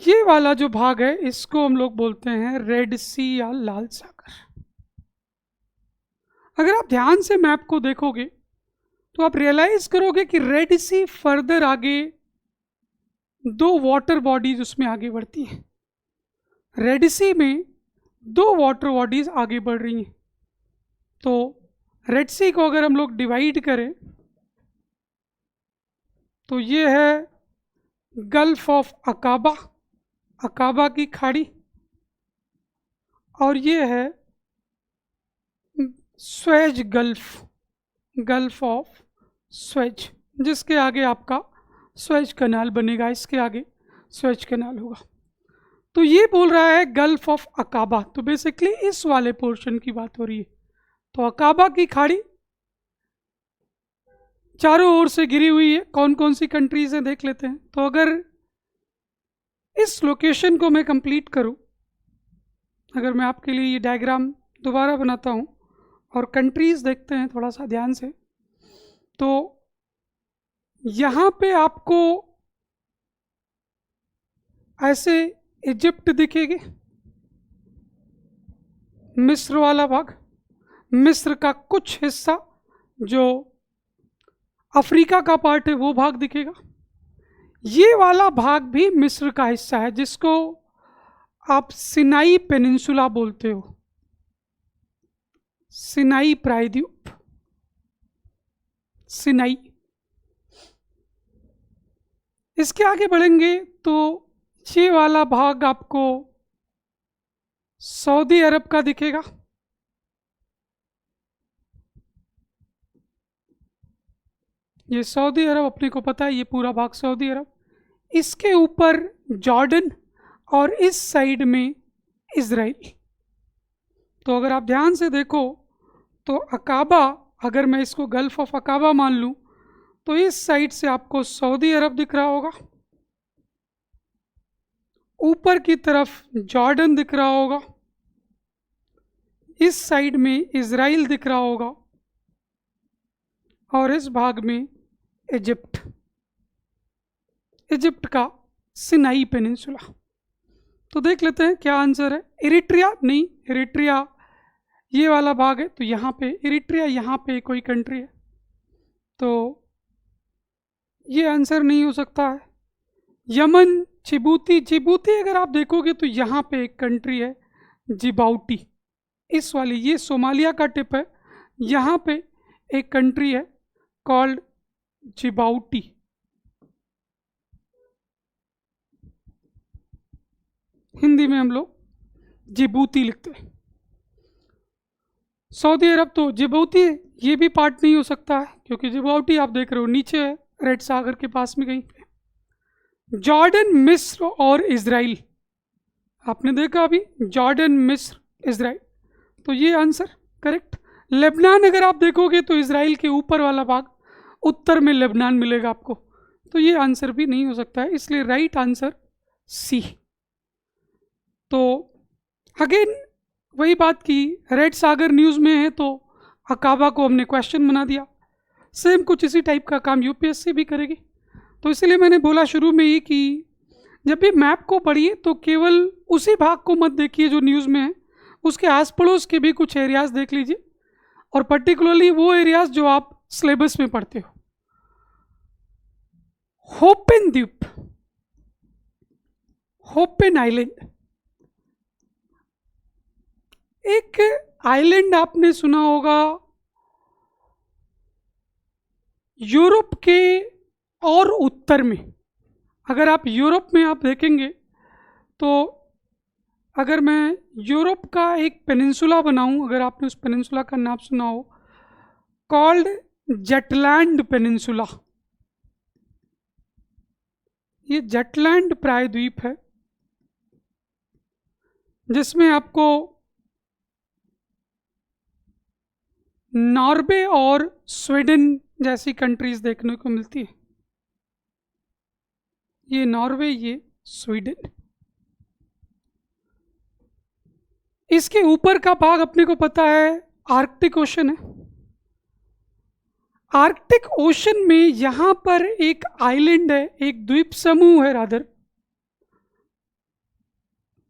ये वाला जो भाग है इसको हम लोग बोलते हैं रेड सी या लाल सागर। अगर आप ध्यान से मैप को देखोगे तो आप रियलाइज करोगे कि रेड सी फर्दर आगे दो वाटर बॉडीज उसमें आगे बढ़ती हैं। रेड सी में दो वाटर बॉडीज आगे बढ़ रही हैं। तो रेड सी को अगर हम लोग डिवाइड करें तो ये है गल्फ ऑफ अकाबा, अकाबा की खाड़ी, और ये है Suez gulf, gulf of Suez, जिसके आगे आपका स्वेज कनाल बनेगा, इसके आगे स्वेज कनाल होगा। तो ये बोल रहा है गल्फ ऑफ अकाबा, तो बेसिकली इस वाले पोर्शन की बात हो रही है। तो अकाबा की खाड़ी चारों ओर से घिरी हुई है। कौन कौन सी कंट्रीज हैं देख लेते हैं। तो अगर इस लोकेशन को मैं कंप्लीट करूं, अगर मैं आपके लिए ये डायग्राम दोबारा बनाता हूं और कंट्रीज देखते हैं थोड़ा सा ध्यान से, तो यहाँ पे आपको ऐसे इजिप्ट दिखेगी, मिस्र वाला भाग, मिस्र का कुछ हिस्सा जो अफ्रीका का पार्ट है वो भाग दिखेगा। ये वाला भाग भी मिस्र का हिस्सा है, जिसको आप सिनाई पेनिनसुला बोलते हो, सिनाई प्रायद्वीप, सिनाई। इसके आगे बढ़ेंगे तो ये वाला भाग आपको सऊदी अरब का दिखेगा, ये सऊदी अरब अपने को पता है, ये पूरा भाग सऊदी अरब। इसके ऊपर जॉर्डन और इस साइड में इजराइल। तो अगर आप ध्यान से देखो तो अकाबा, अगर मैं इसको गल्फ ऑफ अकाबा मान लूँ तो इस साइड से आपको सऊदी अरब दिख रहा होगा, ऊपर की तरफ जॉर्डन दिख रहा होगा, इस साइड में इजराइल दिख रहा होगा, और इस भाग में इजिप्ट, इजिप्ट का सिनाई पेनिनसुला। तो देख लेते हैं क्या आंसर है। इरिट्रिया नहीं, इरिट्रिया ये वाला भाग है, तो यहाँ पे इरिट्रिया, यहाँ पे कोई कंट्री है, तो ये आंसर नहीं हो सकता है। यमन, जिबूती, जिबूती अगर आप देखोगे तो यहाँ पे एक कंट्री है जिबाउटी, इस वाली, ये सोमालिया का टिप है, यहाँ पे एक कंट्री है कॉल्ड जिबाउटी। हिंदी में हम लोग जिबूती लिखते हैं। सऊदी अरब तो जिबूती ये भी पार्ट नहीं हो सकता है, क्योंकि जिबाउटी आप देख रहे हो नीचे है, रेड सागर के पास में कहीं पे। जॉर्डन, मिस्र और इजराइल, आपने देखा अभी, जॉर्डन, मिस्र, इजराइल, तो ये आंसर करेक्ट। लेबनान अगर आप देखोगे तो इजराइल के ऊपर वाला भाग, उत्तर में लेबनान मिलेगा आपको, तो ये आंसर भी नहीं हो सकता है, इसलिए राइट आंसर सी। तो अगेन वही बात की, रेड सागर न्यूज़ में है तो अकाबा को हमने क्वेश्चन बना दिया। सेम कुछ इसी टाइप का काम यूपीएससी भी करेगी। तो इसलिए मैंने बोला शुरू में ही कि जब भी मैप को पढ़िए तो केवल उसी भाग को मत देखिए जो न्यूज़ में है, उसके आस पड़ोस के भी कुछ एरियाज़ देख लीजिए, और पर्टिकुलरली वो एरियाज़ जो आप सिलेबस में पढ़ते हो। होपेन द्वीप, होपेन आइलैंड, एक आइलैंड आपने सुना होगा यूरोप के और उत्तर में। अगर आप यूरोप में आप देखेंगे तो अगर मैं यूरोप का एक पेनिनसुला बनाऊं, अगर आपने उस पेनिनसुला का नाम सुना हो, कॉल्ड जटलैंड पेनिनसुला, ये जटलैंड प्रायद्वीप है जिसमें आपको नॉर्वे और स्वीडन जैसी कंट्रीज देखने को मिलती है। ये नॉर्वे, ये स्वीडन। इसके ऊपर का भाग अपने को पता है आर्कटिक ओशन है। आर्कटिक ओशन में यहां पर एक आइलैंड है, एक द्वीप समूह है रादर,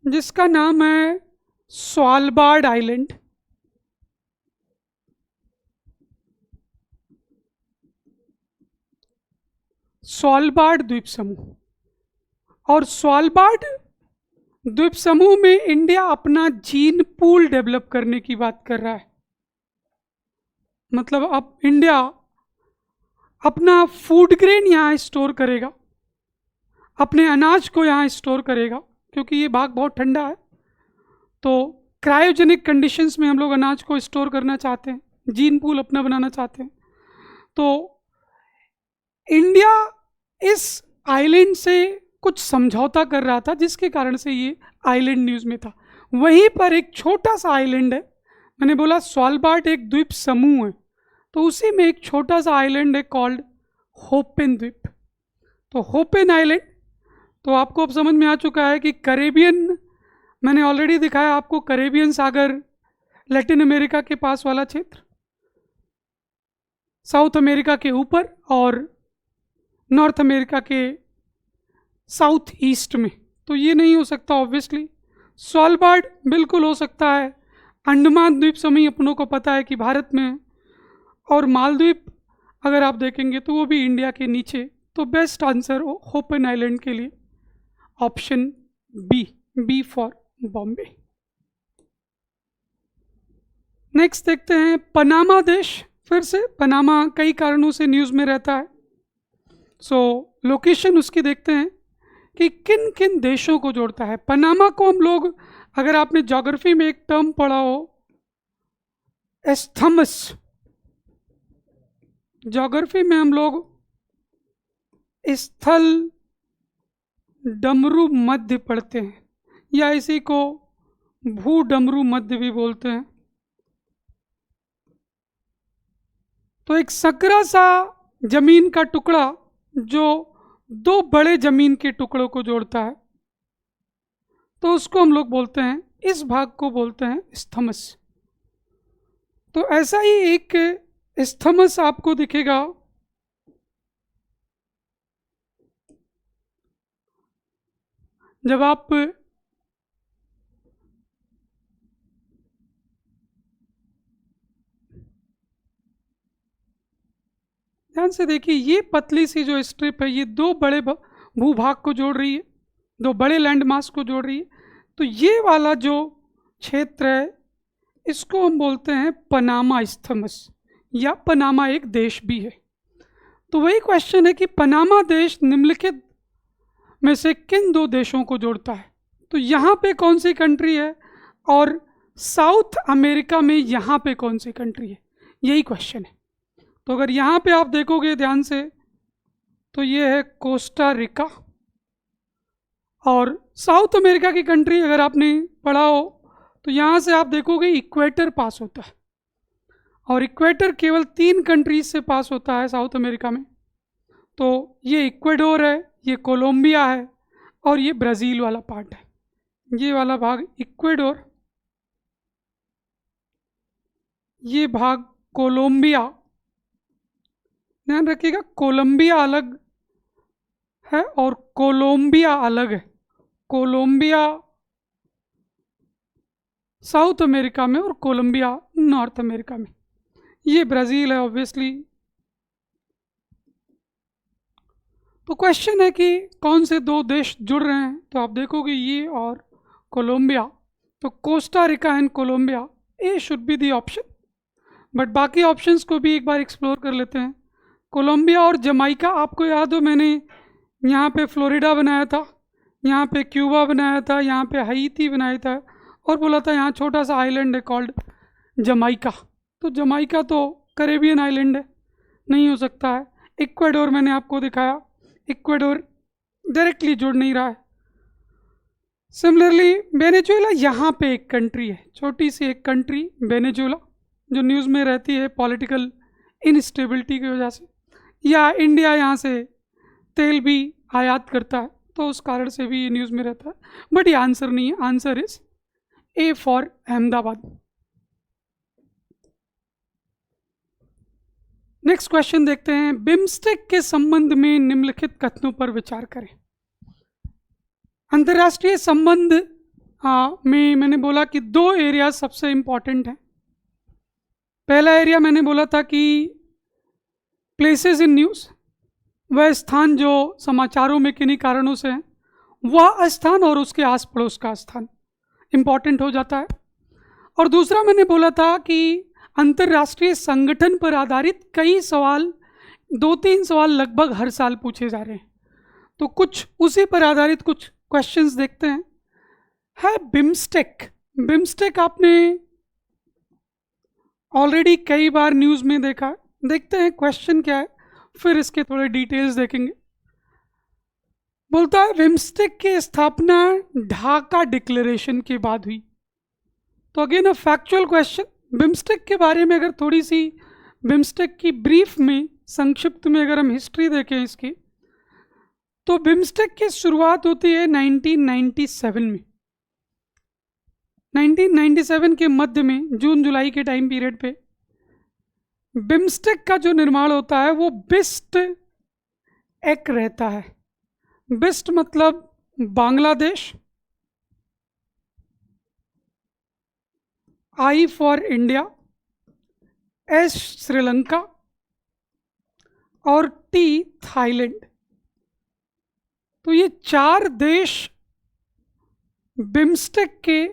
जिसका नाम है स्वालबार्ड आइलैंड। स्वालबार्ड द्वीप समूह। और स्वालबार्ड द्वीप समूह में इंडिया अपना जीन पूल डेवलप करने की बात कर रहा है। मतलब अब इंडिया अपना फूड ग्रेन यहाँ स्टोर करेगा, अपने अनाज को यहाँ स्टोर करेगा, क्योंकि ये भाग बहुत ठंडा है, तो क्रायोजेनिक कंडीशंस में हम लोग अनाज को स्टोर करना चाहते हैं, जीन पूल अपना बनाना चाहते हैं। तो इंडिया इस आइलैंड से कुछ समझौता कर रहा था, जिसके कारण से ये आइलैंड न्यूज़ में था। वहीं पर एक छोटा सा आइलैंड है, मैंने बोला स्वालबार्ड एक द्वीप समूह है, तो उसी में एक छोटा सा आइलैंड है कॉल्ड होपेन द्वीप। तो होपेन आइलैंड, तो आपको अब समझ में आ चुका है कि करेबियन, मैंने ऑलरेडी दिखाया आपको, करेबियन सागर लैटिन अमेरिका के पास वाला क्षेत्र, साउथ अमेरिका के ऊपर और नॉर्थ अमेरिका के साउथ ईस्ट में, तो ये नहीं हो सकता ऑब्वियसली। स्वालबार्ड बिल्कुल हो सकता है। अंडमान द्वीप समूह अपनों को पता है कि भारत में है, और मालद्वीप अगर आप देखेंगे तो वो भी इंडिया के नीचे। तो बेस्ट आंसर होपेन आइलैंड के लिए option B, B for Bombay. Next देखते हैं पनामा देश। फिर से पनामा कई कारणों से न्यूज़ में रहता है, सो लोकेशन उसकी देखते हैं कि किन किन देशों को जोड़ता है। पनामा को हम लोग, अगर आपने ज्योग्राफी में एक टर्म पढ़ा हो एस्थमस, ज्योग्राफी में हम लोग स्थल डमरू मध्य पढ़ते हैं, या इसी को भू डमरू मध्य भी बोलते हैं। तो एक सकरा सा जमीन का टुकड़ा जो दो बड़े जमीन के टुकड़ों को जोड़ता है, तो उसको हम लोग बोलते हैं, इस भाग को बोलते हैं स्थमस। तो ऐसा ही एक स्थमस आपको दिखेगा जब आप ध्यान से देखिए, ये पतली सी जो स्ट्रिप है ये दो बड़े भूभाग को जोड़ रही है, दो बड़े लैंड मास को जोड़ रही है। तो ये वाला जो क्षेत्र है इसको हम बोलते हैं पनामा इस्थमस, या पनामा एक देश भी है। तो वही क्वेश्चन है कि पनामा देश निम्नलिखित में से किन दो देशों को जोड़ता है। तो यहाँ पे कौन सी कंट्री है और साउथ अमेरिका में यहाँ पे कौन सी कंट्री है, यही क्वेश्चन है। तो अगर यहाँ पे आप देखोगे ध्यान से तो ये है कोस्टा रिका, और साउथ अमेरिका की कंट्री अगर आपने पढ़ा हो तो यहाँ से आप देखोगे इक्वेटर पास होता है, और इक्वेटर केवल 3 कंट्रीज से पास होता है साउथ अमेरिका में। तो ये इक्वेडोर है, ये कोलंबिया है, और ये ब्राज़ील वाला पार्ट है। ये वाला भाग इक्वेडोर, ये भाग कोलंबिया। ध्यान रखिएगा कोलंबिया अलग है और कोलंबिया अलग है। कोलंबिया साउथ अमेरिका में और कोलंबिया नॉर्थ अमेरिका में। ये ब्राज़ील है ऑब्वियसली। तो क्वेश्चन है कि कौन से दो देश जुड़ रहे हैं, तो आप देखोगे ये और कोलंबिया। तो Costa Rica and Colombia, A should be the option. But बाकी ऑप्शंस को भी एक बार एक्सप्लोर कर लेते हैं। कोलंबिया और जमाइका, आपको याद हो मैंने यहाँ पे फ्लोरिडा बनाया था, यहाँ पे क्यूबा बनाया था, यहाँ पे हाईती बनाया था, और बोला था यहाँ छोटा सा आइलैंड है कॉल्ड जमाइका। तो जमाइका तो कैरेबियन आइलैंड है, नहीं हो सकता है। इक्वेडोर मैंने आपको दिखाया, इक्वेडोर डायरेक्टली जुड़ नहीं रहा है। सिमिलरली वेनेजुएला यहाँ पे एक कंट्री है, छोटी सी एक कंट्री वेनेजुएला, जो न्यूज़ में रहती है पॉलिटिकल इनस्टेबिलिटी की वजह से, या इंडिया यहाँ से तेल भी आयात करता है तो उस कारण से भी ये न्यूज़ में रहता है। बट ये आंसर नहीं है, answer is A for Ahmedabad. Next question देखते हैं। बिम्स्टेक के संबंध में निम्नलिखित कथनों पर विचार करें। अंतर्राष्ट्रीय संबंध में मैंने बोला कि 2 एरिया सबसे इंपॉर्टेंट हैं। पहला एरिया मैंने बोला था कि प्लेसेस इन न्यूज़, वह स्थान जो समाचारों में किन्हीं कारणों से हैं, वह स्थान और उसके आस पड़ोस का स्थान इम्पॉर्टेंट हो जाता है। और दूसरा मैंने बोला था कि अंतर्राष्ट्रीय संगठन पर आधारित कई सवाल, 2-3 सवाल लगभग हर साल पूछे जा रहे हैं। तो कुछ उसी पर आधारित कुछ क्वेश्चंस देखते हैं। है बिम्स्टेक, बिम्स्टेक आपने ऑलरेडी कई बार न्यूज़ में देखा। देखते हैं क्वेश्चन क्या है, फिर इसके थोड़े डिटेल्स देखेंगे। बोलता है बिम्स्टेक की स्थापना ढाका डिक्लेरेशन के बाद हुई। तो again a factual question. BIMSTEC के बारे में अगर थोड़ी सी बिम्स्टेक की ब्रीफ में, संक्षिप्त में अगर हम हिस्ट्री देखें इसकी, तो बिम्स्टेक की शुरुआत होती है 1997 में। 1997 के मध्य में, जून जुलाई के टाइम पीरियड पे बिम्स्टेक का जो निर्माण होता है वो बिस्ट एक रहता है। बिस्ट मतलब Bangladesh, I for India, S Sri Lanka और टी थाईलैंड। तो ये 4 देश बिम्स्टेक के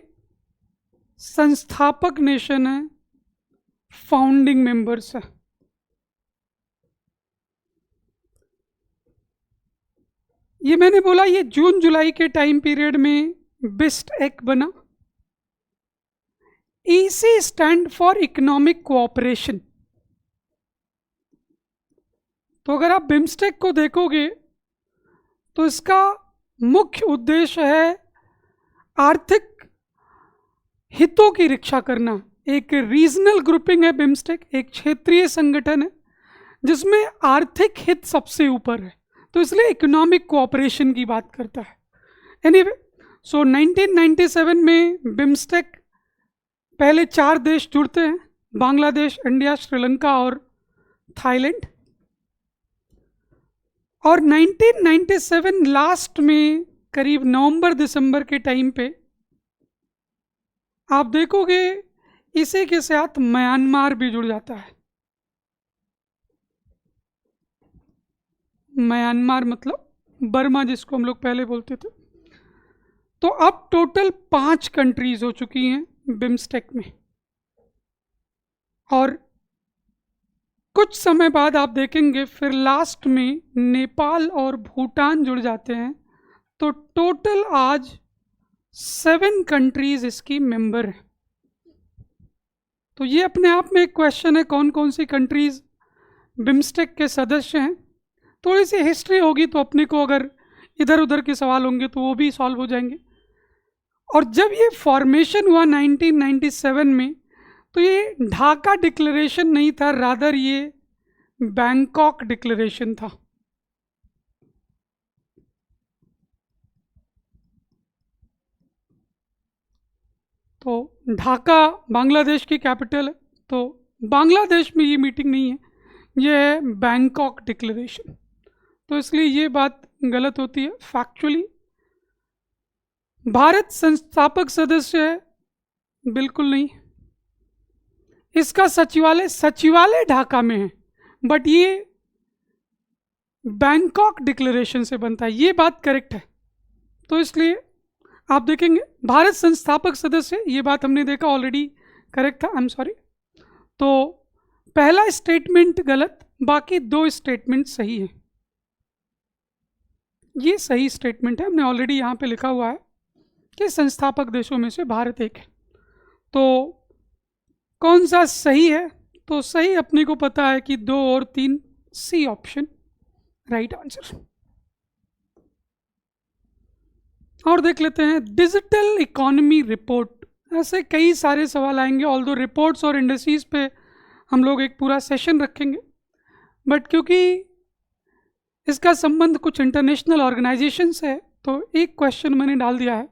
संस्थापक नेशन हैं, फाउंडिंग मेंबर्स हैं। ये मैंने बोला ये जून जुलाई के टाइम पीरियड में बिस्ट एक बना। EC stand for economic cooperation. तो अगर आप बिम्स्टेक को देखोगे तो इसका मुख्य उद्देश्य है आर्थिक हितों की रक्षा करना। एक रीजनल ग्रुपिंग है बिम्स्टेक, एक क्षेत्रीय संगठन है जिसमें आर्थिक हित सबसे ऊपर है, तो इसलिए इकोनॉमिक कोऑपरेशन की बात करता है। एनीवे, सो 1997 में बिम्स्टेक पहले 4 देश जुड़ते हैं, बांग्लादेश, इंडिया, श्रीलंका और थाईलैंड। और 1997 लास्ट में करीब नवंबर दिसंबर के टाइम पे आप देखोगे इसी के साथ म्यांमार भी जुड़ जाता है। म्यांमार मतलब बर्मा, जिसको हम लोग पहले बोलते थे। तो अब टोटल 5 कंट्रीज हो चुकी हैं बिम्स्टेक में। और कुछ समय बाद आप देखेंगे फिर लास्ट में नेपाल और भूटान जुड़ जाते हैं, तो टोटल आज 7 कंट्रीज इसकी मेंबर है। तो ये अपने आप में एक क्वेश्चन है, कौन कौन सी कंट्रीज बिम्स्टेक के सदस्य हैं। थोड़ी सी हिस्ट्री होगी तो अपने को अगर इधर उधर के सवाल होंगे तो वो भी सॉल्व हो जाएंगे। और जब ये फॉर्मेशन हुआ 1997 में, तो ये ढाका डिक्लेरेशन नहीं था, रादर ये बैंकॉक डिक्लेरेशन था। तो ढाका बांग्लादेश की कैपिटल है, तो बांग्लादेश में ये मीटिंग नहीं है, ये है बैंकॉक डिक्लेरेशन। तो इसलिए ये बात गलत होती है फैक्चुअली। भारत संस्थापक सदस्य है, बिल्कुल नहीं। इसका सचिवालय ढाका में है, बट ये बैंकॉक डिक्लेरेशन से बनता है, ये बात करेक्ट है। तो इसलिए आप देखेंगे भारत संस्थापक सदस्य, ये बात हमने देखा ऑलरेडी, करेक्ट था, आई एम सॉरी। तो पहला स्टेटमेंट गलत, बाकी 2 स्टेटमेंट सही है। ये सही स्टेटमेंट है, हमने ऑलरेडी यहाँ पे लिखा हुआ है कि संस्थापक देशों में से भारत एक है। तो कौन सा सही है? तो सही अपने को पता है कि 2 और 3, सी ऑप्शन राइट आंसर। और देख लेते हैं डिजिटल इकोनॉमी रिपोर्ट। ऐसे कई सारे सवाल आएंगे, ऑल्दो रिपोर्ट्स और इंडस्ट्रीज पे हम लोग एक पूरा सेशन रखेंगे, बट क्योंकि इसका संबंध कुछ इंटरनेशनल ऑर्गेनाइजेशन से है, तो एक क्वेश्चन मैंने डाल दिया है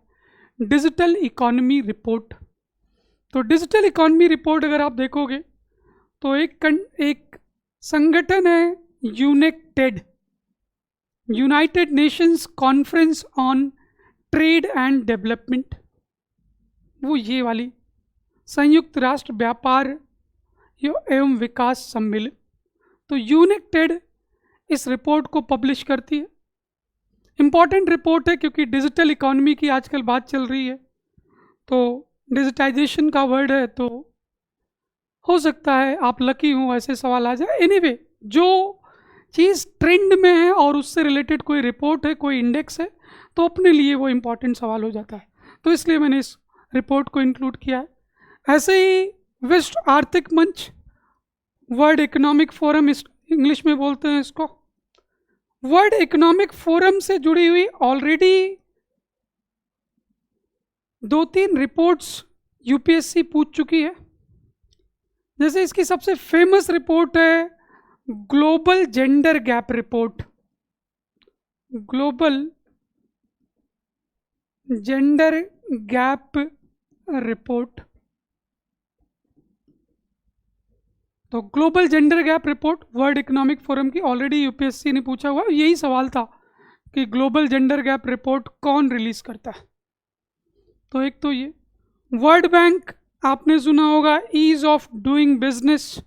डिजिटल इकोनॉमी रिपोर्ट। तो डिजिटल इकोनॉमी रिपोर्ट अगर आप देखोगे तो एक संगठन है यूनेक्टेड, United Nations conference on trade and development, वो ये वाली संयुक्त राष्ट्र व्यापार एवं विकास सम्मेलन। तो यूनेक्टेड इस रिपोर्ट को पब्लिश करती है। इम्पॉर्टेंट रिपोर्ट है क्योंकि डिजिटल इकोनॉमी की आजकल बात चल रही है, तो डिजिटाइजेशन का वर्ड है, तो हो सकता है आप लकी हो ऐसे सवाल आ जाए। एनीवे, जो चीज़ ट्रेंड में है और उससे रिलेटेड कोई रिपोर्ट है, कोई इंडेक्स है, तो अपने लिए वो इम्पॉर्टेंट सवाल हो जाता है, तो इसलिए मैंने इस रिपोर्ट को इंक्लूड किया है। ऐसे ही विश्व आर्थिक मंच, वर्ल्ड इकोनॉमिक फोरम इंग्लिश में बोलते हैं इसको, वर्ल्ड इकोनॉमिक फोरम से जुड़ी हुई ऑलरेडी 2-3 रिपोर्ट्स यूपीएससी पूछ चुकी है। जैसे इसकी सबसे फेमस रिपोर्ट है global gender gap report, global gender gap report. तो global gender gap report world economic forum की, ऑलरेडी यूपीएससी ने पूछा हुआ, यही सवाल था कि ग्लोबल जेंडर गैप रिपोर्ट कौन रिलीज करता है। तो एक तो ये वर्ल्ड बैंक, आपने सुना होगा ईज ऑफ डूइंग बिजनेस,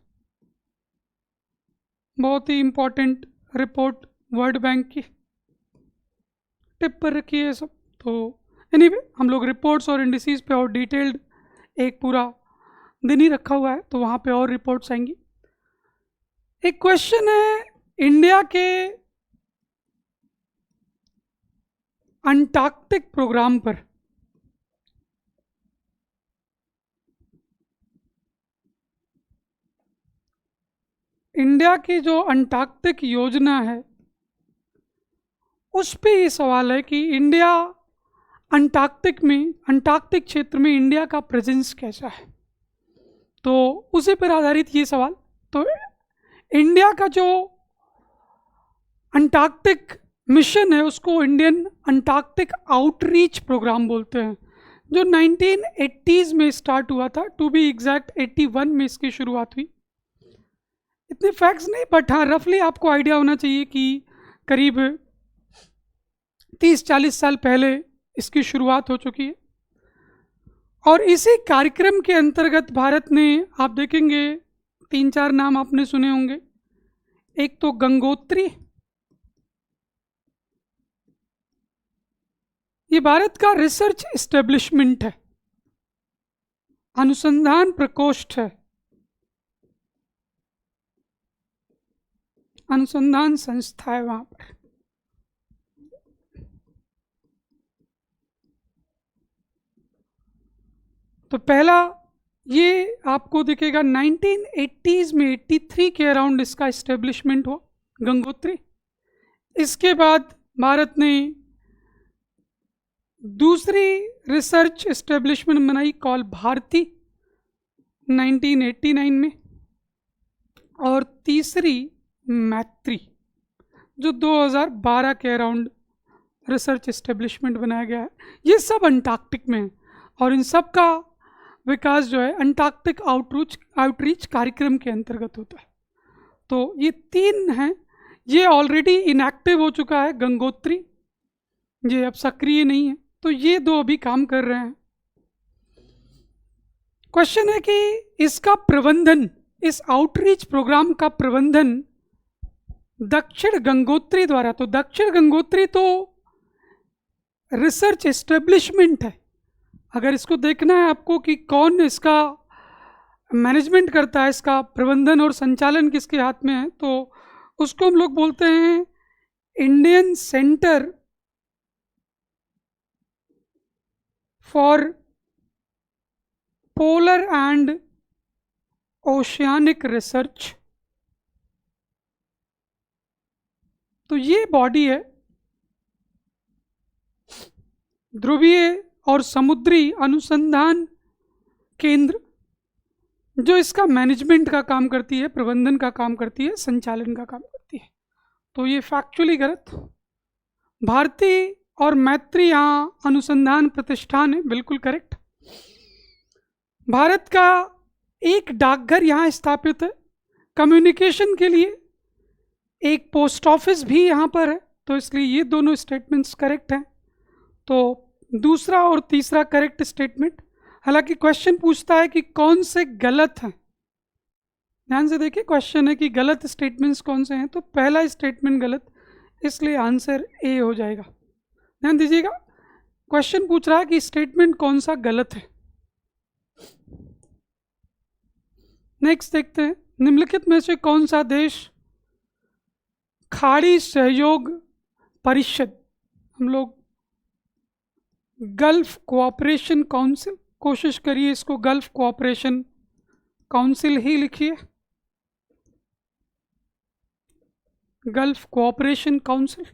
बहुत ही इंपॉर्टेंट रिपोर्ट वर्ल्ड बैंक की, टिप पर रखी है सब। तो एनीवे, हम लोग रिपोर्ट्स और इंडिसेस पे और डिटेल्ड एक पूरा दिन ही रखा हुआ है, तो वहाँ पे और रिपोर्ट्स आएंगी। एक क्वेश्चन है इंडिया के अंटार्कटिक प्रोग्राम पर, इंडिया की जो अंटार्कटिक योजना है उस पे ये सवाल है कि इंडिया अंटार्कटिक क्षेत्र में इंडिया का प्रेजेंस कैसा है, तो उसी पर आधारित ये सवाल। तो इंडिया का जो अंटार्कटिक मिशन है उसको इंडियन अंटार्कटिक आउटरीच प्रोग्राम बोलते हैं, जो 1980s में स्टार्ट हुआ था, टू बी एग्जैक्ट 81 में इसकी शुरुआत हुई। इतने फैक्ट्स नहीं, बट हाँ रफली आपको आइडिया होना चाहिए कि करीब 30-40 साल पहले इसकी शुरुआत हो चुकी है। और इसी कार्यक्रम के अंतर्गत भारत ने, आप देखेंगे 3-4 नाम आपने सुने होंगे, एक तो गंगोत्री, ये भारत का रिसर्च एस्टेब्लिशमेंट है, अनुसंधान प्रकोष्ठ है, अनुसंधान संस्था है वहाँ पर। तो पहला ये आपको दिखेगा 1980s में, 83 के अराउंड इसका इस्टेब्लिशमेंट हुआ, गंगोत्री। इसके बाद भारत ने दूसरी रिसर्च इस्टेब्लिशमेंट बनाई कॉल भारती 1989 में, और तीसरी मैत्री जो 2012 के अराउंड रिसर्च इस्टेब्लिशमेंट बनाया गया है। ये सब अंटार्कटिक में है और इन सब का विकास जो है अंटार्कटिक आउटरीच कार्यक्रम के अंतर्गत होता है। तो ये तीन हैं, ये ऑलरेडी इनएक्टिव हो चुका है गंगोत्री, ये अब सक्रिय नहीं है, तो ये दो अभी काम कर रहे हैं। क्वेश्चन है कि इसका प्रबंधन, इस आउटरीच प्रोग्राम का प्रबंधन दक्षिण गंगोत्री द्वारा, तो दक्षिण गंगोत्री तो रिसर्च एस्टेब्लिशमेंट है। अगर इसको देखना है आपको कि कौन इसका मैनेजमेंट करता है, इसका प्रबंधन और संचालन किसके हाथ में है, तो उसको हम लोग बोलते हैं Indian centre for polar and oceanic research. तो ये बॉडी है, ध्रुवीय और समुद्री अनुसंधान केंद्र, जो इसका मैनेजमेंट का काम करती है, प्रबंधन का काम करती है, संचालन का काम करती है। तो ये फैक्चुअली गलत। भारती और मैत्री यहाँ अनुसंधान प्रतिष्ठान है, बिल्कुल करेक्ट। भारत का एक डाकघर यहाँ स्थापित है कम्युनिकेशन के लिए, एक पोस्ट ऑफिस भी यहाँ पर है, तो इसलिए ये दोनों स्टेटमेंट्स करेक्ट हैं। तो दूसरा और तीसरा करेक्ट स्टेटमेंट। हालांकि क्वेश्चन पूछता है कि कौन से गलत हैं, ध्यान से देखिए, क्वेश्चन है कि गलत स्टेटमेंट्स कौन से हैं, तो पहला स्टेटमेंट गलत, इसलिए आंसर ए हो जाएगा। ध्यान दीजिएगा, क्वेश्चन पूछ रहा है कि स्टेटमेंट कौन सा गलत है। नेक्स्ट देखते हैं, निम्नलिखित में से कौन सा देश खाड़ी सहयोग परिषद, हम लोग गल्फ कोऑपरेशन काउंसिल, कोशिश करिए इसको गल्फ कोऑपरेशन काउंसिल ही लिखिए, गल्फ कोऑपरेशन काउंसिल,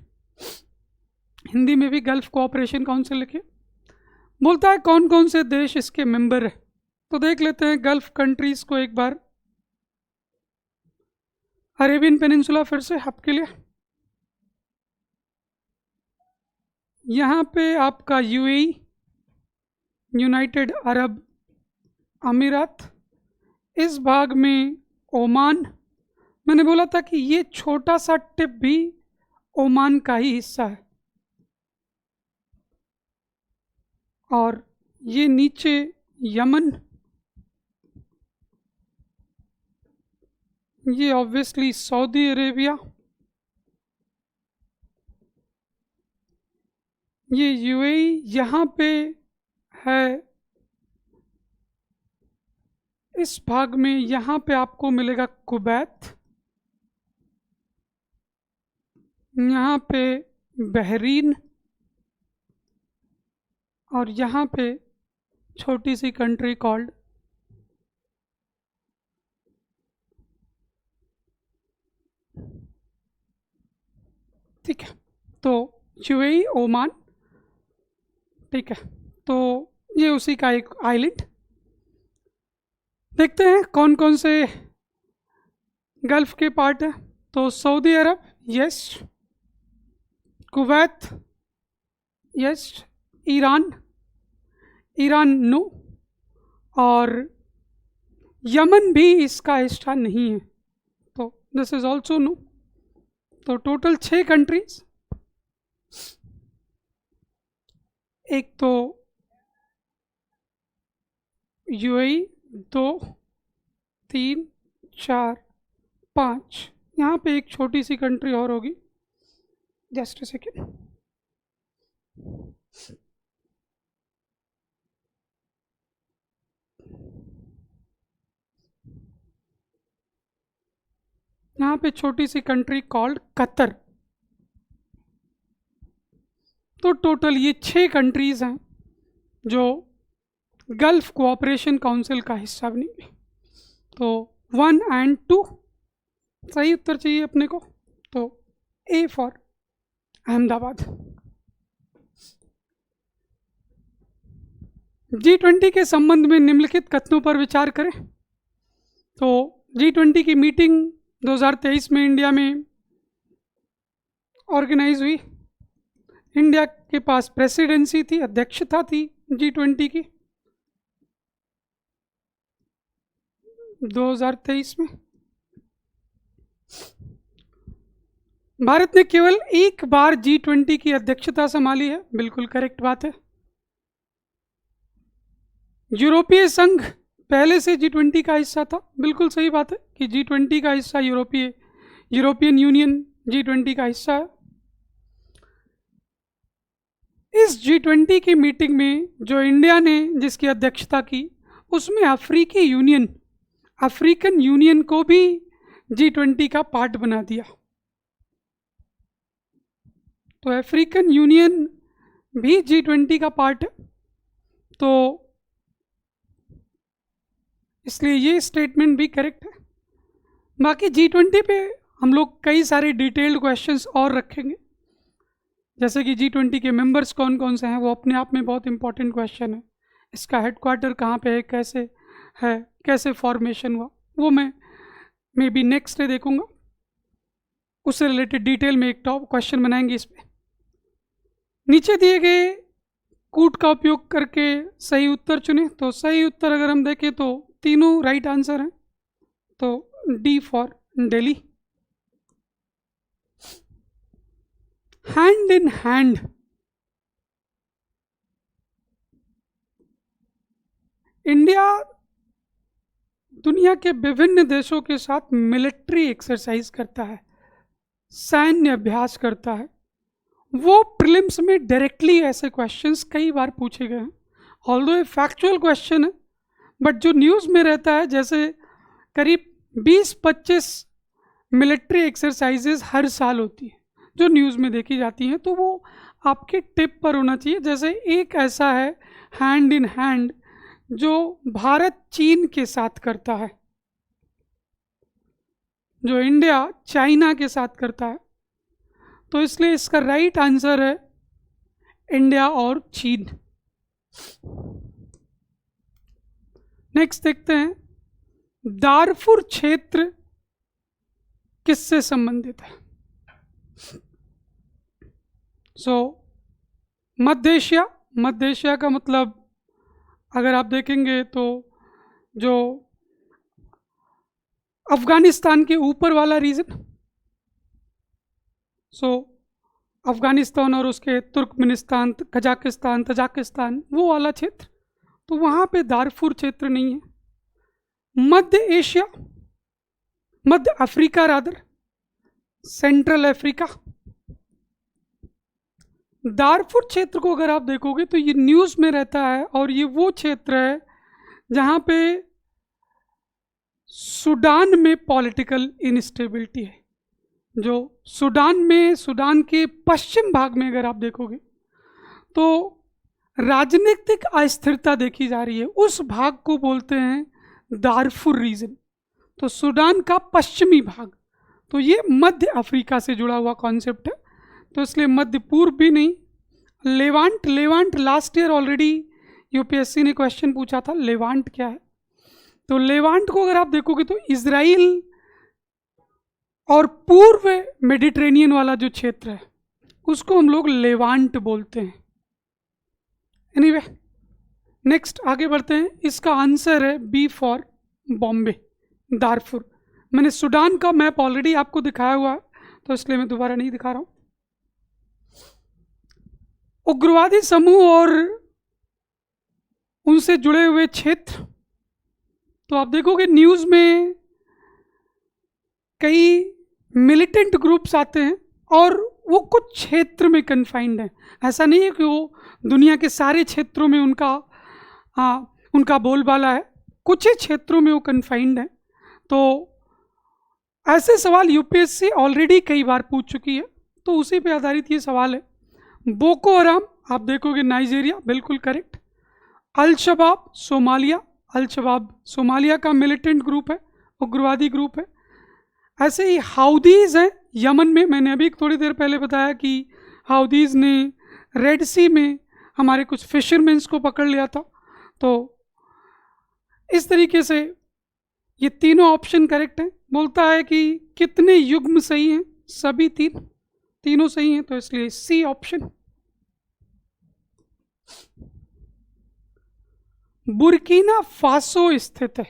हिंदी में भी गल्फ कोऑपरेशन काउंसिल लिखिए। बोलता है कौन कौन से देश इसके मेंबर है, तो देख लेते हैं गल्फ कंट्रीज को एक बार। अरेबियन पेनिनसुला फिर से आपके लिए, यहाँ पे आपका यूएई, यूनाइटेड अरब अमीरात, इस भाग में ओमान। मैंने बोला था कि ये छोटा सा टिप भी ओमान का ही हिस्सा है, और ये नीचे यमन, ये ऑब्वियसली सऊदी अरेबिया, ये यूएई, यहाँ पे है इस भाग में, यहाँ पे आपको मिलेगा कुवैत, यहाँ पे बहरीन, और यहाँ पे छोटी सी कंट्री कॉल्ड, ठीक है, तो यूएई, ओमान, ठीक है, तो ये उसी का एक आइलैंड। देखते हैं कौन कौन से गल्फ के पार्ट है, तो Saudi Arab yes, Kuwait yes, Iran, Iran no, और यमन भी इसका हिस्सा नहीं है, तो दिस इज ऑल्सो नो। तो टोटल 6 कंट्रीज, एक तो यूएई, 2, 3, 4, 5, यहाँ पे एक छोटी सी कंट्री और होगी, जस्ट अ सेकेंड। यहाँ पे छोटी सी कंट्री कॉल्ड कतर। तो टोटल ये 6 कंट्रीज हैं जो गल्फ कोऑपरेशन काउंसिल का हिस्सा बनेंगे। तो 1 और 2 सही उत्तर चाहिए अपने को, तो ए फॉर अहमदाबाद। G20 के संबंध में निम्नलिखित कथनों पर विचार करें। तो G20 की मीटिंग 2023 में इंडिया में ऑर्गेनाइज हुई। इंडिया के पास प्रेसिडेंसी थी, अध्यक्षता थी G20 की 2023 में। भारत ने केवल एक बार G20 की अध्यक्षता संभाली है, बिल्कुल करेक्ट बात है। यूरोपीय संघ पहले से G20 का हिस्सा था, बिल्कुल सही बात है कि G20 का हिस्सा यूरोपियन यूनियन G20 का हिस्सा है। इस G20 की मीटिंग में जो इंडिया ने जिसकी अध्यक्षता की, उसमें अफ्रीकन यूनियन को भी G20 का पार्ट बना दिया। तो अफ्रीकन यूनियन भी G20 का पार्ट है, तो इसलिए ये स्टेटमेंट भी करेक्ट है। बाकी G20 पे हम लोग कई सारे डिटेल्ड क्वेश्चंस और रखेंगे, जैसे कि G20 के मेंबर्स कौन कौन से हैं, वो अपने आप में बहुत इंपॉर्टेंट क्वेश्चन है। इसका हेडक्वार्टर कहाँ पे है, कैसे फॉर्मेशन हुआ, वो मैं मे बी नेक्स्ट डे देखूंगा। उससे रिलेटेड डिटेल में एक टॉप क्वेश्चन बनाएंगे इस पे। नीचे दिए गए कूट का उपयोग करके सही उत्तर चुने। तो सही उत्तर अगर हम देखें तो तीनों राइट आंसर हैं, तो D for Delhi. Hand in hand India दुनिया के विभिन्न देशों के साथ मिलिट्री एक्सरसाइज करता है, सैन्य अभ्यास करता है। वो प्रीलिम्स में डायरेक्टली ऐसे क्वेश्चंस कई बार पूछे गए हैं, ऑल्दो ये फैक्चुअल क्वेश्चन है, बट जो न्यूज़ में रहता है, जैसे करीब 20-25 मिलिट्री एक्सरसाइजेज हर साल होती है जो न्यूज़ में देखी जाती हैं, तो वो आपके टिप पर होना चाहिए। जैसे एक ऐसा है हैंड इन हैंड जो भारत चीन के साथ करता है, जो इंडिया चाइना के साथ करता है, तो इसलिए इसका राइट आंसर है इंडिया और चीन। नेक्स्ट देखते हैं, दारफुर क्षेत्र किससे संबंधित है? मध्य एशिया का मतलब अगर आप देखेंगे तो जो अफगानिस्तान के ऊपर वाला रीजन, अफगानिस्तान और उसके तुर्कमेनिस्तान, कजाकिस्तान, तजाकिस्तान, वो वाला क्षेत्र, तो वहाँ पे दारफुर क्षेत्र नहीं है। मध्य Africa rather, central Africa. Darfur क्षेत्र को अगर आप देखोगे तो ये न्यूज़ में रहता है, और ये वो क्षेत्र है जहाँ पे सूडान में पॉलिटिकल इनस्टेबिलिटी है। जो सूडान के पश्चिम भाग में अगर आप देखोगे तो राजनीतिक अस्थिरता देखी जा रही है, उस भाग को बोलते हैं दारफुर रीजन। तो सूडान का पश्चिमी भाग, तो ये मध्य अफ्रीका से जुड़ा हुआ कॉन्सेप्ट है, तो इसलिए मध्य पूर्व भी नहीं। Levant last year already UPSC ने क्वेश्चन पूछा था, लेवांट क्या है? तो लेवांट को अगर आप देखोगे तो इजराइल और पूर्व मेडिटेरेनियन वाला जो क्षेत्र है उसको हम लोग लेवांट बोलते हैं। एनीवे, नेक्स्ट आगे बढ़ते हैं। इसका आंसर है बी फॉर बॉम्बे, दारफुर। मैंने सूडान का मैप ऑलरेडी आपको दिखाया हुआ है, तो इसलिए मैं दोबारा नहीं दिखा रहा हूं। उग्रवादी समूह और उनसे जुड़े हुए क्षेत्र, तो आप देखोगे न्यूज़ में कई मिलिटेंट ग्रुप्स आते हैं और वो कुछ क्षेत्र में कन्फाइंड है। ऐसा नहीं है कि वो दुनिया के सारे क्षेत्रों में उनका बोलबाला है, कुछ ही क्षेत्रों में वो कन्फाइंड है। तो ऐसे सवाल यूपीएससी ऑलरेडी कई बार पूछ चुकी है, तो उसी पे आधारित ये सवाल है। बोको हराम आप देखोगे नाइजीरिया, बिल्कुल करेक्ट। अल शबाब सोमालिया, अल शबाब सोमालिया का मिलिटेंट ग्रुप है, उग्रवादी ग्रुप है। ऐसे ही हाउदीज हैं यमन में, मैंने अभी थोड़ी देर पहले बताया कि हाउदीज ने रेड सी में हमारे कुछ फिशरमैन्स को पकड़ लिया था। तो इस तरीके से ये तीनों ऑप्शन करेक्ट हैं। बोलता है कि कितने युग्म सही हैं, सभी तीनों सही हैं, तो इसलिए सी ऑप्शन। बुर्किना फासो स्थित है।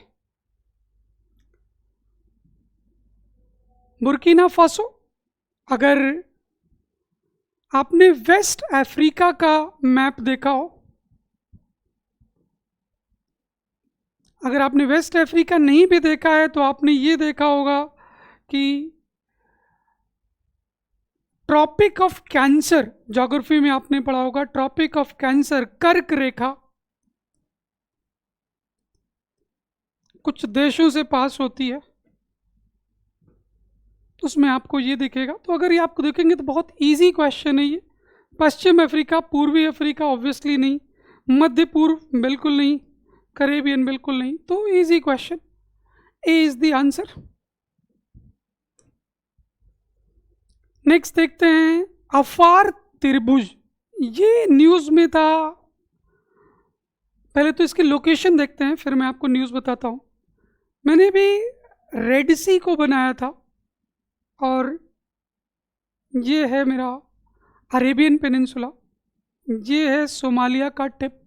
बुर्किना फासो, अगर आपने वेस्ट अफ्रीका का मैप देखा हो, अगर आपने वेस्ट अफ्रीका नहीं भी देखा है तो आपने ये देखा होगा कि ट्रॉपिक ऑफ कैंसर, ज्योग्राफी में आपने पढ़ा होगा, ट्रॉपिक ऑफ कैंसर कर्क रेखा कुछ देशों से पास होती है, तो उसमें आपको ये दिखेगा। तो अगर ये आपको देखेंगे तो बहुत इजी क्वेश्चन है ये। पश्चिम अफ्रीका, पूर्वी अफ्रीका ऑब्वियसली नहीं, मध्य पूर्व बिल्कुल नहीं, कैरेबियन बिल्कुल नहीं, तो easy question, A is the answer. Next देखते हैं अफार त्रिभुज, ये न्यूज़ में था। पहले तो इसकी लोकेशन देखते हैं, फिर मैं आपको न्यूज़ बताता हूँ। मैंने भी रेड सी को बनाया था, और ये है मेरा अरेबियन पेनिनसुला, ये है सोमालिया का टिप।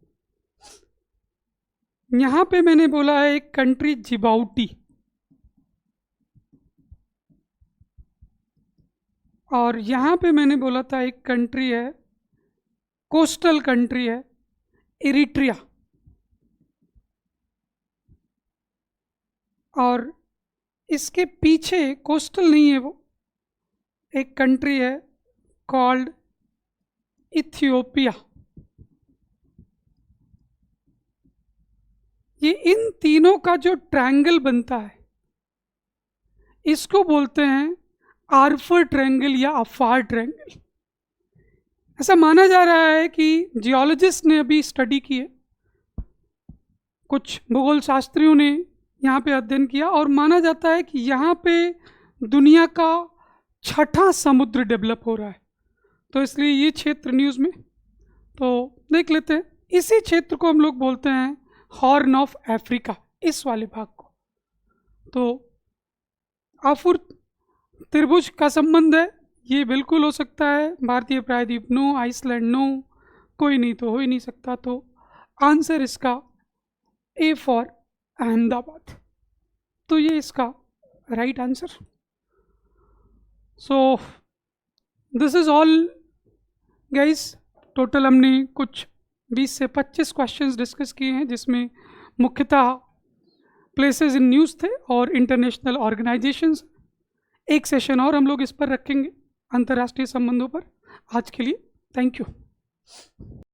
यहाँ पे मैंने बोला है एक कंट्री जिबाउटी, और यहाँ पे मैंने बोला था एक कंट्री है, कोस्टल कंट्री है, इरिट्रिया, और इसके पीछे कोस्टल नहीं है वो, एक कंट्री है कॉल्ड इथियोपिया। ये इन तीनों का जो ट्रायंगल बनता है इसको बोलते हैं आर्फर ट्रायंगल या अफार ट्रायंगल। ऐसा माना जा रहा है कि जियोलॉजिस्ट ने अभी स्टडी की है, कुछ भूगोल शास्त्रियों ने यहाँ पे अध्ययन किया, और माना जाता है कि यहाँ पे दुनिया का 6ठा समुद्र डेवलप हो रहा है। तो इसलिए ये क्षेत्र न्यूज़ में, तो देख लेते हैं। इसी क्षेत्र को हम लोग बोलते हैं हॉर्न ऑफ अफ्रीका, इस वाले भाग को। तो आफुर त्रिभुज का संबंध है, ये बिल्कुल हो सकता है। भारतीय प्रायद्वीप नो, आइसलैंड नो, कोई नहीं तो हो ही नहीं सकता। तो आंसर इसका ए फॉर अहमदाबाद, तो ये इसका right answer. So this is all guys. Total हमने कुछ 20 से 25 क्वेश्चंस डिस्कस किए हैं, जिसमें मुख्यतः प्लेसेस इन न्यूज़ थे और इंटरनेशनल ऑर्गेनाइजेशंस। एक सेशन और हम लोग इस पर रखेंगे, अंतर्राष्ट्रीय संबंधों पर। आज के लिए थैंक यू।